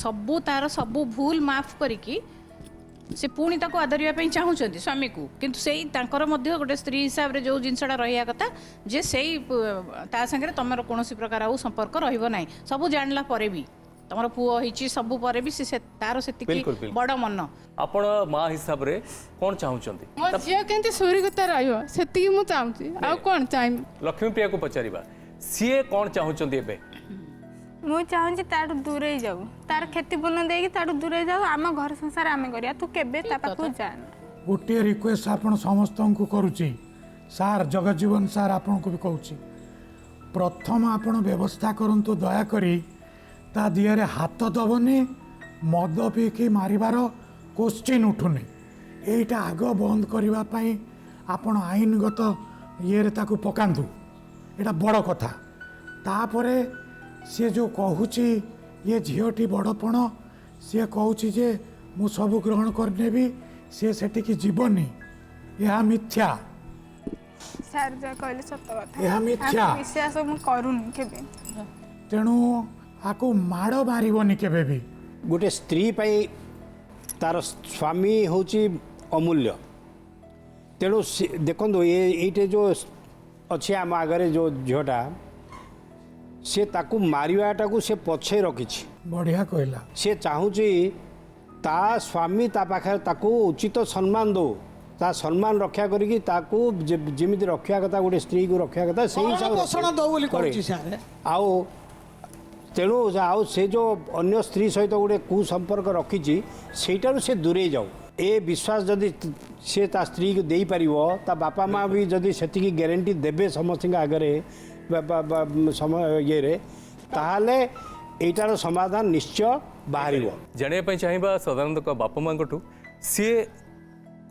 सबू तार सबू भूल माफ करिकी से पुणी ताको आदरिया पई चाहूचंती स्वामी को किंतु सेई तांकर मध्य गोटे स्त्री हिसाब रे जो जिनसडा रहिया कथा जे सेई ता संगे तमर कोनोसी प्रकार आउ संपर्क रहिबो नाही सबू जानला परे भी तमर पुओ हिची सबू परे भी से तार सेतिकी बड़ मन आपण मां हिसाब रे कोन चाहूचंती मो झियो केंती सुरगता रहियो सेतिकी मु चाहूची आ कोन चाहि लक्ष्मी प्रिया को पचारिबा सीए कोन चाहूचंती एबे मु चाहूची ताडू दूर ही जाऊ तार क्षतिपूर्ण देकी ताडू दूर ही जाऊ आम घर संसार आमे करिया तू केबे ता पाखु जान गोटे रिक्वेस्ट आपण समस्त को करूची सार जगजीवन सार आपण को भी कहूची प्रथम आपण व्यवस्था करंतु दया करी ତା ଦିହରେ ହାତ ଦେବନି, ମଦ ପିଇକି ମାରିବାର କୋଶ୍ଚିନ୍ ଉଠୁନି। ଏଇଟା ଆଗ ବନ୍ଦ କରିବା ପାଇଁ ଆପଣ ଆଇନଗତ ଇଏରେ ତାକୁ ପକାନ୍ତୁ, ଏଇଟା ବଡ଼ କଥା। ତାପରେ ସିଏ ଯେଉଁ କହୁଛି ଇଏ ଝିଅଟି ବଡ଼ପଣ, ସିଏ କହୁଛି ଯେ ମୁଁ ସବୁ ଗ୍ରହଣ କରିନେବି, ସିଏ ସେଠିକି ଯିବନି, ଏହା ମିଥ୍ୟା। ସାର୍ ଯାହା କହିଲେ ସତ କଥା, ଏହା ମିଥ୍ୟା। ବିଶ୍ୱାସ ମୁଁ କରୁନି କେବେ। ତେଣୁ ଆକୁ ମାଡ଼ ମାରିବନି କେବେ ବି। ଗୋଟେ ସ୍ତ୍ରୀ ପାଇଁ ତାର ସ୍ୱାମୀ ହେଉଛି ଅମୂଲ୍ୟ। ତେଣୁ ଦେଖନ୍ତୁ ଏଇଟେ ଯେଉଁ ଅଛି ଆମ ଆଗରେ ଯେଉଁ ଝିଅଟା, ସେ ତାକୁ ମାରିବାଟାକୁ ସେ ପଛେ ରଖିଛି। ବଢ଼ିଆ କହିଲା। ସେ ଚାହୁଁଛି ତା ସ୍ୱାମୀ ତା ପାଖରେ ତାକୁ ଉଚିତ ସମ୍ମାନ ଦେଉ, ତା ସମ୍ମାନ ରକ୍ଷା କରିକି ତାକୁ ଯେମିତି ରଖିବା କଥା ଗୋଟେ ସ୍ତ୍ରୀକୁ ରଖିବା କଥା ସେଇ ହିସାବରେ ଆଉ ତେଣୁ ଆଉ ସେ ଯେଉଁ ଅନ୍ୟ ସ୍ତ୍ରୀ ସହିତ ଗୋଟେ କୁସମ୍ପର୍କ ରଖିଛି ସେଇଟାରୁ ସେ ଦୂରେଇ ଯାଉ। ଏ ବିଶ୍ୱାସ ଯଦି ସେ ତା ସ୍ତ୍ରୀକୁ ଦେଇପାରିବ, ତା ବାପା ମା' ବି ଯଦି ସେତିକି ଗ୍ୟାରେଣ୍ଟି ଦେବେ ସମସ୍ତଙ୍କ ଆଗରେ ଇଏରେ, ତାହେଲେ ଏଇଟାର ସମାଧାନ ନିଶ୍ଚୟ ବାହାରିବ। ଜାଣିବା ପାଇଁ ଚାହିଁବା ସଦାନନ୍ଦଙ୍କ ବାପା ମାଙ୍କଠୁ, ସିଏ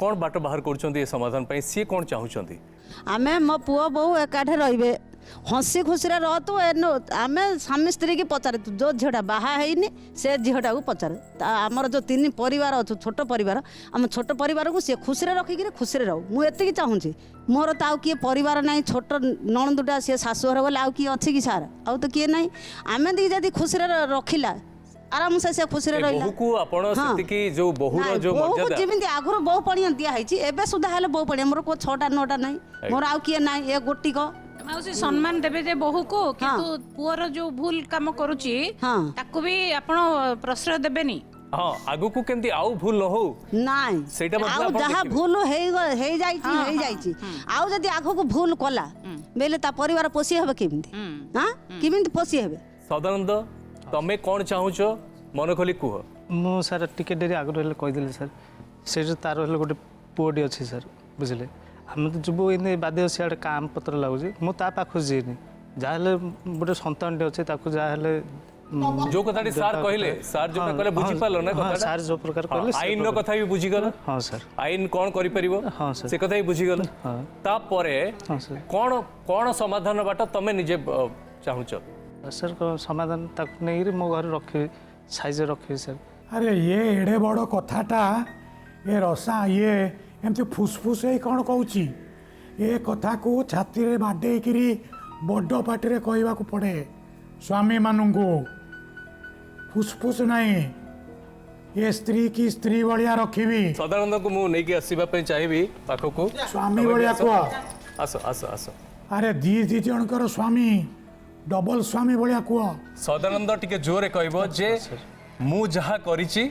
କ'ଣ ବାଟ ବାହାର କରୁଛନ୍ତି ଏ ସମାଧାନ ପାଇଁ, ସିଏ କ'ଣ ଚାହୁଁଛନ୍ତି? ଆମେ ମୋ ପୁଅ ବୋଉ ଏକାଠି ରହିବେ, ହସି ଖୁସିରେ ରହତୁ। ଆମେ ସ୍ୱାମୀ ସ୍ତ୍ରୀକି ପଚାରୁ, ଯେଉଁ ଝିଅଟା ବାହା ହେଇନି ସେ ଝିଅଟାକୁ ପଚାରୁ। ଆମର ଯେଉଁ 3 ପରିବାର ଅଛୁ, ଛୋଟ ପରିବାର, ଆମ ଛୋଟ ପରିବାରକୁ ସିଏ ଖୁସିରେ ରଖିକିରି ଖୁସିରେ ରହୁ, ମୁଁ ଏତିକି ଚାହୁଁଛି। ମୋର ତ ଆଉ କିଏ ପରିବାର ନାହିଁ, ଛୋଟ ନଣନ୍ଦଟା ସିଏ ଶାଶୁଘର ଗଲେ ଆଉ କିଏ ଅଛି କି ସାର୍? ଆଉ ତ କିଏ ନାହିଁ। ଆମେ ଦି ଯଦି ଖୁସିରେ ରଖିଲା, ଆରାମସେ ସେ ଖୁସିରେ ରହିଲା। ବୋହୂକୁ ଆପଣ ସେତିକି ଯୋଉ ବୋହୂର ଯୋଉ ମର୍ଯ୍ୟାଦା, ଯେମିତି ଆଗରୁ ବୋହୂ ପଣିଆ ଦିଆ ହେଇଛି, ଏବେ ସୁଦ୍ଧା ହେଲେ ବୋହୂ ପଣିଆ। ମୋର କୋଉ 6ଟା 9ଟା ନାହିଁ, ମୋର ଆଉ କିଏ ନାହିଁ, ଏ ଗୋଟିକ। ମାଉସୀ ସମ୍ମାନ ଦେବେ ଯେ ବୋହୂକୁ, କିନ୍ତୁ ପୁଅର ଯୋଉ ଭୁଲ କାମ କରୁଛି ତାକୁ ବି ଆପଣ ପ୍ରଶ୍ରୟ ଦେବେନି। ହଁ, ଆଗକୁ କେମିତି ଆଉ ଭୁଲ ନ ହଉ ନାଇଁ, ସେଇଟା ଆଉ ଯାହା ଭୁଲ ହେଇଯାଇଛି, ଆଉ ଯଦି ଆଗକୁ ଭୁଲ କଲା ବେଲେ ତା ପରିବାର ପୋଷି ହେବେ କେମିତି? କେମିତି ପୋଷି ହେବେ? ସଦାନନ୍ଦ, ତମେ କ'ଣ ଚାହୁଁଛ ମନ ଖୋଲି କୁହ। ମୁଁ ସାର୍ ଟିକେ ଡେରି ଆଗରୁ ହେଲେ କହିଦେଲି ସାର୍, ସେଇଠି ତାର ହେଲେ ଗୋଟେ ପୁଅଟି ଅଛି ସାର୍, ବୁଝିଲେ। ଆମେ ତ ଯିବୁ ଏମିତି ବାଧ୍ୟ, ସିଆଡ଼େ କାମ ପତ୍ର ଲାଗୁଛି, ମୁଁ ତା ପାଖକୁ ଯିଏନି। ଯାହାହେଲେ ଗୋଟେ ସନ୍ତାନଟେ ଅଛି, ତାକୁ ଯାହାହେଲେ ଯୋଉ କଥାଟି ସାର୍ କହିଲେ, ସାର୍ ଯୋଉଟା କହିଲେ ବୁଝିପାରିଲ ନା କଥାଟା? ସାର୍ ଯୋଉ ପ୍ରକାର କହିଲେ ଆଇନର କଥା ବି ବୁଝିଗଲ? ହଁ ସାର୍। ଆଇନ କ'ଣ କରିପାରିବ ସେ କଥା ବି ବୁଝିଗଲ। ତାପରେ କ'ଣ ସମାଧାନ ବାଟ ତମେ ନିଜେ ଚାହୁଁଛ? ସାର୍ ସମାଧାନ ତାକୁ ନେଇକିରି ମୋ ଘରେ ରଖିବି, ସାଇଜରେ ରଖିବି ସାର୍। ଆରେ ଇଏ ଏଡ଼େ ବଡ଼ କଥାଟା, ଏ ରସା ଇଏ ଏମିତି ଫୁସଫୁସ ହେଇ କ'ଣ କହୁଛି? ଏ କଥାକୁ ଛାତିରେ ବାଡ଼େଇକିରି ବଡ଼ ପାଟିରେ କହିବାକୁ ପଡ଼େ ସ୍ୱାମୀମାନଙ୍କୁ, ଫୁସଫୁସ ନାହିଁ। ଏ ସ୍ତ୍ରୀ କି ସ୍ତ୍ରୀ ଭଳିଆ ରଖିବି। ସଦାନନ୍ଦଙ୍କୁ ମୁଁ ନେଇକି ଆସିବା ପାଇଁ ଚାହିଁବି ପାଖକୁ। ସ୍ୱାମୀ ଭଳିଆ କୁହ। ଆସ ଆସ ଆସ। ଆରେ ଦି ଜଣଙ୍କର ସ୍ୱାମୀ, ଡବଲ ସ୍ୱାମୀ ଭଳିଆ କୁହ। ସଦାନନ୍ଦ ଟିକେ ଜୋରରେ କହିବ ଯେ ମୁଁ ଯାହା କରିଛି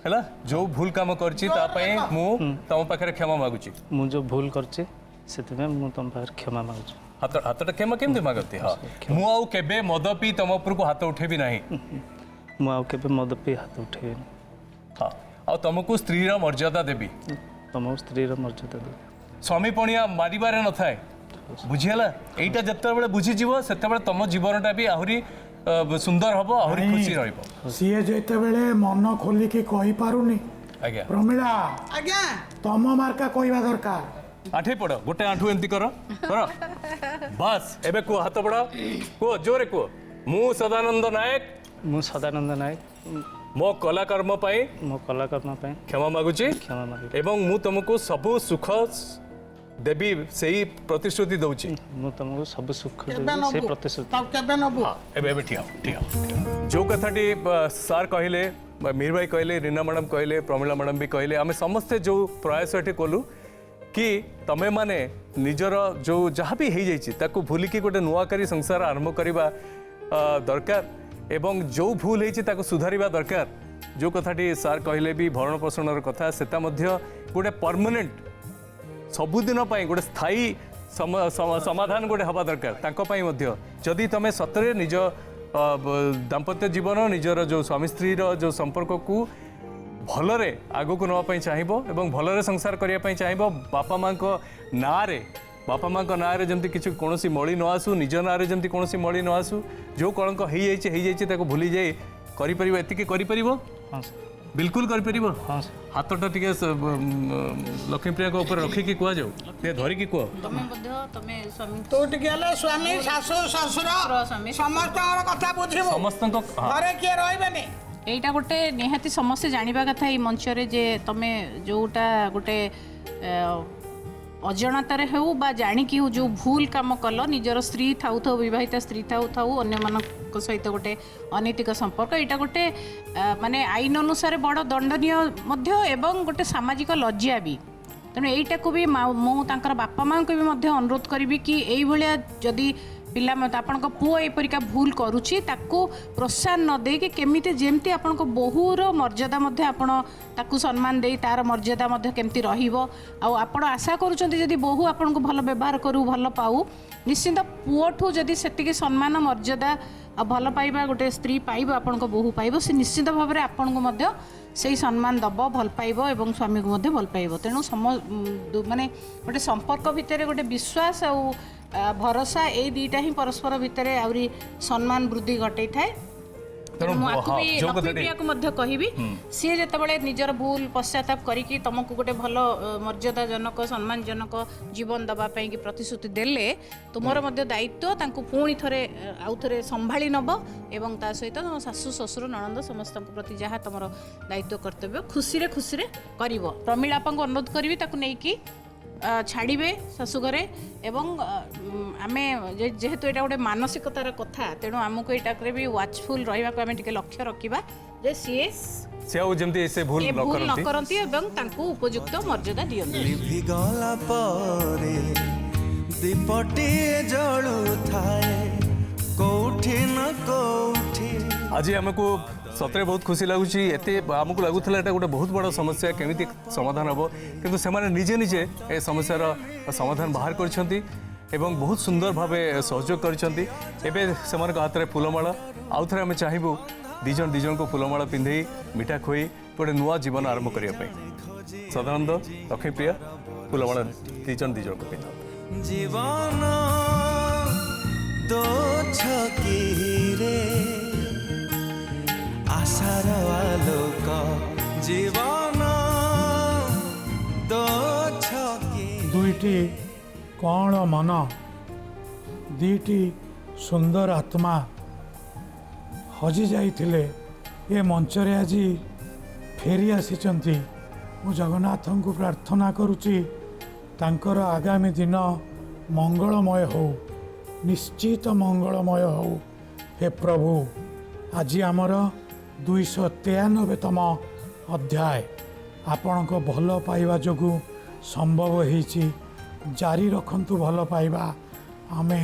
ହେଲା, ଯୋଉ ଭୁଲ କାମ କରିଛି ତା ପାଇଁ ମୁଁ ତମ ପାଖରେ କ୍ଷମା ମାଗୁଛି। ମୁଁ ଯୋଉ ଭୁଲ କରିଛି ସେଥିପାଇଁ ମୁଁ ତମ ପାଖରେ କ୍ଷମା ମାଗୁଛି। ହାତଟା କ୍ଷମା କେମିତି ମାଗନ୍ତି? ହଁ, ମୁଁ ଆଉ କେବେ ମଦ ପିଇ ତମ ଉପରକୁ ହାତ ଉଠେଇବି ନାହିଁ। ମୁଁ ଆଉ କେବେ ମଦ ପିଇ ହାତ ଉଠେଇବିନି। ହଁ, ଆଉ ତମକୁ ସ୍ତ୍ରୀର ମର୍ଯ୍ୟାଦା ଦେବି। ତମକୁ ସ୍ତ୍ରୀର ମର୍ଯ୍ୟାଦା ଦେବି। ସ୍ୱାମୀ ପଣିଆ ମାରିବାରେ ନଥାଏ, ବୁଝିହେଲା? ଏଇଟା ଯେତେବେଳେ ବୁଝିଯିବ ସେତେବେଳେ ତମ ଜୀବନଟା ବି ଆହୁରି ସୁନ୍ଦର ହବ, ଆହୁରି ଖୁସି ରହିବ। ସିଏ ଯେତେବେଳେ ମନ ଖୋଲିକି କହିପାରୁନି, ଆଜ୍ଞା ପ୍ରମିଳା, ଆଜ୍ଞା ତମ ମାର୍କା କହିବା ଦରକାର। ଆଠେଇ ପଡ଼, ଗୋଟେ ଆଣ୍ଠୁ ଏମିତି କର ବାସ୍। ଏବେ କୁହ, ହାତ ବଢ଼, କୁହ, ଜୋରେ କୁହ। ମୁଁ ସଦାନନ୍ଦ ନାୟକ, ମୁଁ ସଦାନନ୍ଦ ନାୟକ ମୋ କଳାକର୍ମ ପାଇଁ କ୍ଷମା ମାଗୁଛି ଏବଂ ମୁଁ ତମକୁ ସବୁ ସୁଖ ଦେବି ସେଇ ପ୍ରତିଶ୍ରୁତି ଦଉଛି। ମୁଁ ତମକୁ ସବୁ ସୁଖ ଦେବି ସେଇ ପ୍ରତିଶ୍ରୁତି। ଏବେ ଠିଆ ଯୋଉ କଥାଟି ସାର୍ କହିଲେ, ମିହିର ଭାଇ କହିଲେ, ରୀନା ମ୍ୟାଡ଼ାମ୍ କହିଲେ, ପ୍ରମିଳା ମ୍ୟାଡ଼ାମ୍ ବି କହିଲେ, ଆମେ ସମସ୍ତେ ଯୋଉ ପ୍ରୟାସ ଏଠି କଲୁ कि तमे माने निजर जो जहाँ भी हो जाइए ताकू भूलिकी गोटे नुआ करी संसार आरंभ करवा दरकार एवं जो भूल होती सुधारिबा दरकार। जो कथाटी सार कहले भी भरण पोषण कथा सेटा गोटे परमानेंट सबुदिन गोटे स्थायी समाधान गोटे हवा दरकार तांको जदि तमे सतरे निज दाम्पत्य जीवन निजर जो स्वामी स्त्री जो संपर्क को भलरे आगो को नापी चाहब और भलरे संसार करने चाहब बापा माँ ना बापा माँ नाँ जमी किसी कौन मली न आसू निज ना जमी कौन मली न आसू जो कलंक हो जाए भूली जाए कर बिल्कुल कर हाथटा टे लक्ष्मीप्रिया ऊपर रखिकी कह जाऊ धरिकी कह तू टिके स्वामी शाशु शशुर समस्त कथा बुझिबु समस्त घरे किए रहबेनी एटा गोटे निहाती समस्ते जानिबा कथा ई मंचरे जे तमे जोटा गोटे अजणतारे हो बा जानिकी हो जो भूल काम कल निजर स्त्री थाउ थाउ विवाहिता स्त्री थाउ थाउ अन्य मानक सहित गोटे अनैतिक संपर्क यहाँ गोटे माने आईन अनुसार बड़ दंडनीय मध्य एवं गोटे सामाजिक लज्जा भी तेणु यहीटा को भी मु तांकर बापा माँ को भी मध्य अनुरोध करी कि यही भाया जदि पिला आपण पुओ एपरिका भूल करुच्ची ताकू प्रोत्साहन न दे कि केमिति जेमती आपण बोहूर मर्यादा मध्य आपण ताकू सम्मान दे तार मर्यादा मध्य केमती रहिबो आ आपण आशा करूछंती जदि बोहू आपण को भल व्यवहार करू भल पाऊ निश्चित पुओठू जदि सेतिकी सम्मान मर्यादा आ भल पाइबा गोटे स्त्री पाइबो आपण को बोहू पाइबो से निश्चित भाव में आपण को मध्य से सम्मान दब भल पाइबो एवं स्वामी को मध्य भल पाइबो तेणु माने गोटे संपर्क भितर गोटे विश्वास आ भरोसा ये दीटा ही परस्पर भितर आउरी सम्मान वृद्धि घटे थाए तेणु लक्ष्मीप्रिया को मध्य कहबी सी जिते निजर भूल पश्चाताप करी तुमको गोटे भल मर्यादाजनक सम्मानजनक जीवन दवाई कि प्रतिश्रुति देले तुमर मध्य दायित्व तांको पुणी थरे आउ थरे संभाली नब एवं ता सहित तुम शाशु शशुर ननंद समस्त प्रति जहाँ तुम दायित्व कर्तव्य खुशी रे करिवो प्रमिलापा को अनुरोध करी ताकू नहीं छाड़े शाशुघरे एवं आमे जेहेतु यहाँ गोटे मानसिकतार कथा तेणु आमको यहाँ भी वाचफुल रहा लक्ष्य रखा जे सी भूल न करती उपयुक्त मर्यादा दिखी आज आमको सतरे बहुत खुशी लगुच एत आमको लगुला ये गोटे बहुत बड़ समस्या केमी समाधान हम किंतु से निजे निजे ए समस्यार समाधान बाहर कर बहुत सुंदर भाव सहयोग कर हाथ में फूलमाला आउ थे आम चाहबू दीज को फूलमाला पिंधे मिठा खुई गोटे नुआ जीवन आरंभ करने सदानंद लक्ष्मीप्रिया फूलमाला दीज को पिंध जीवन तो छकीरे आशार आलोक जीवन तो छकी दुईटी कौन मन दीटी सुंदर आत्मा हजि जाइथिले ये मंचरे आज फेरी आसीचंती मु जगन्नाथ को प्रार्थना करुच्ची तांकर आगामी दिन मंगलमय हो निश्चित मंगलमय हो हे प्रभु आज आमर 293तम अध्याय आपण को भल पाइबा जोगु संभव होईची जारी रखंतु भल पाइबा आमे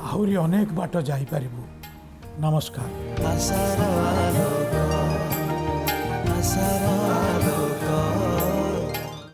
आहुरी अनेक बाट जाई पारिबु नमस्कार आशार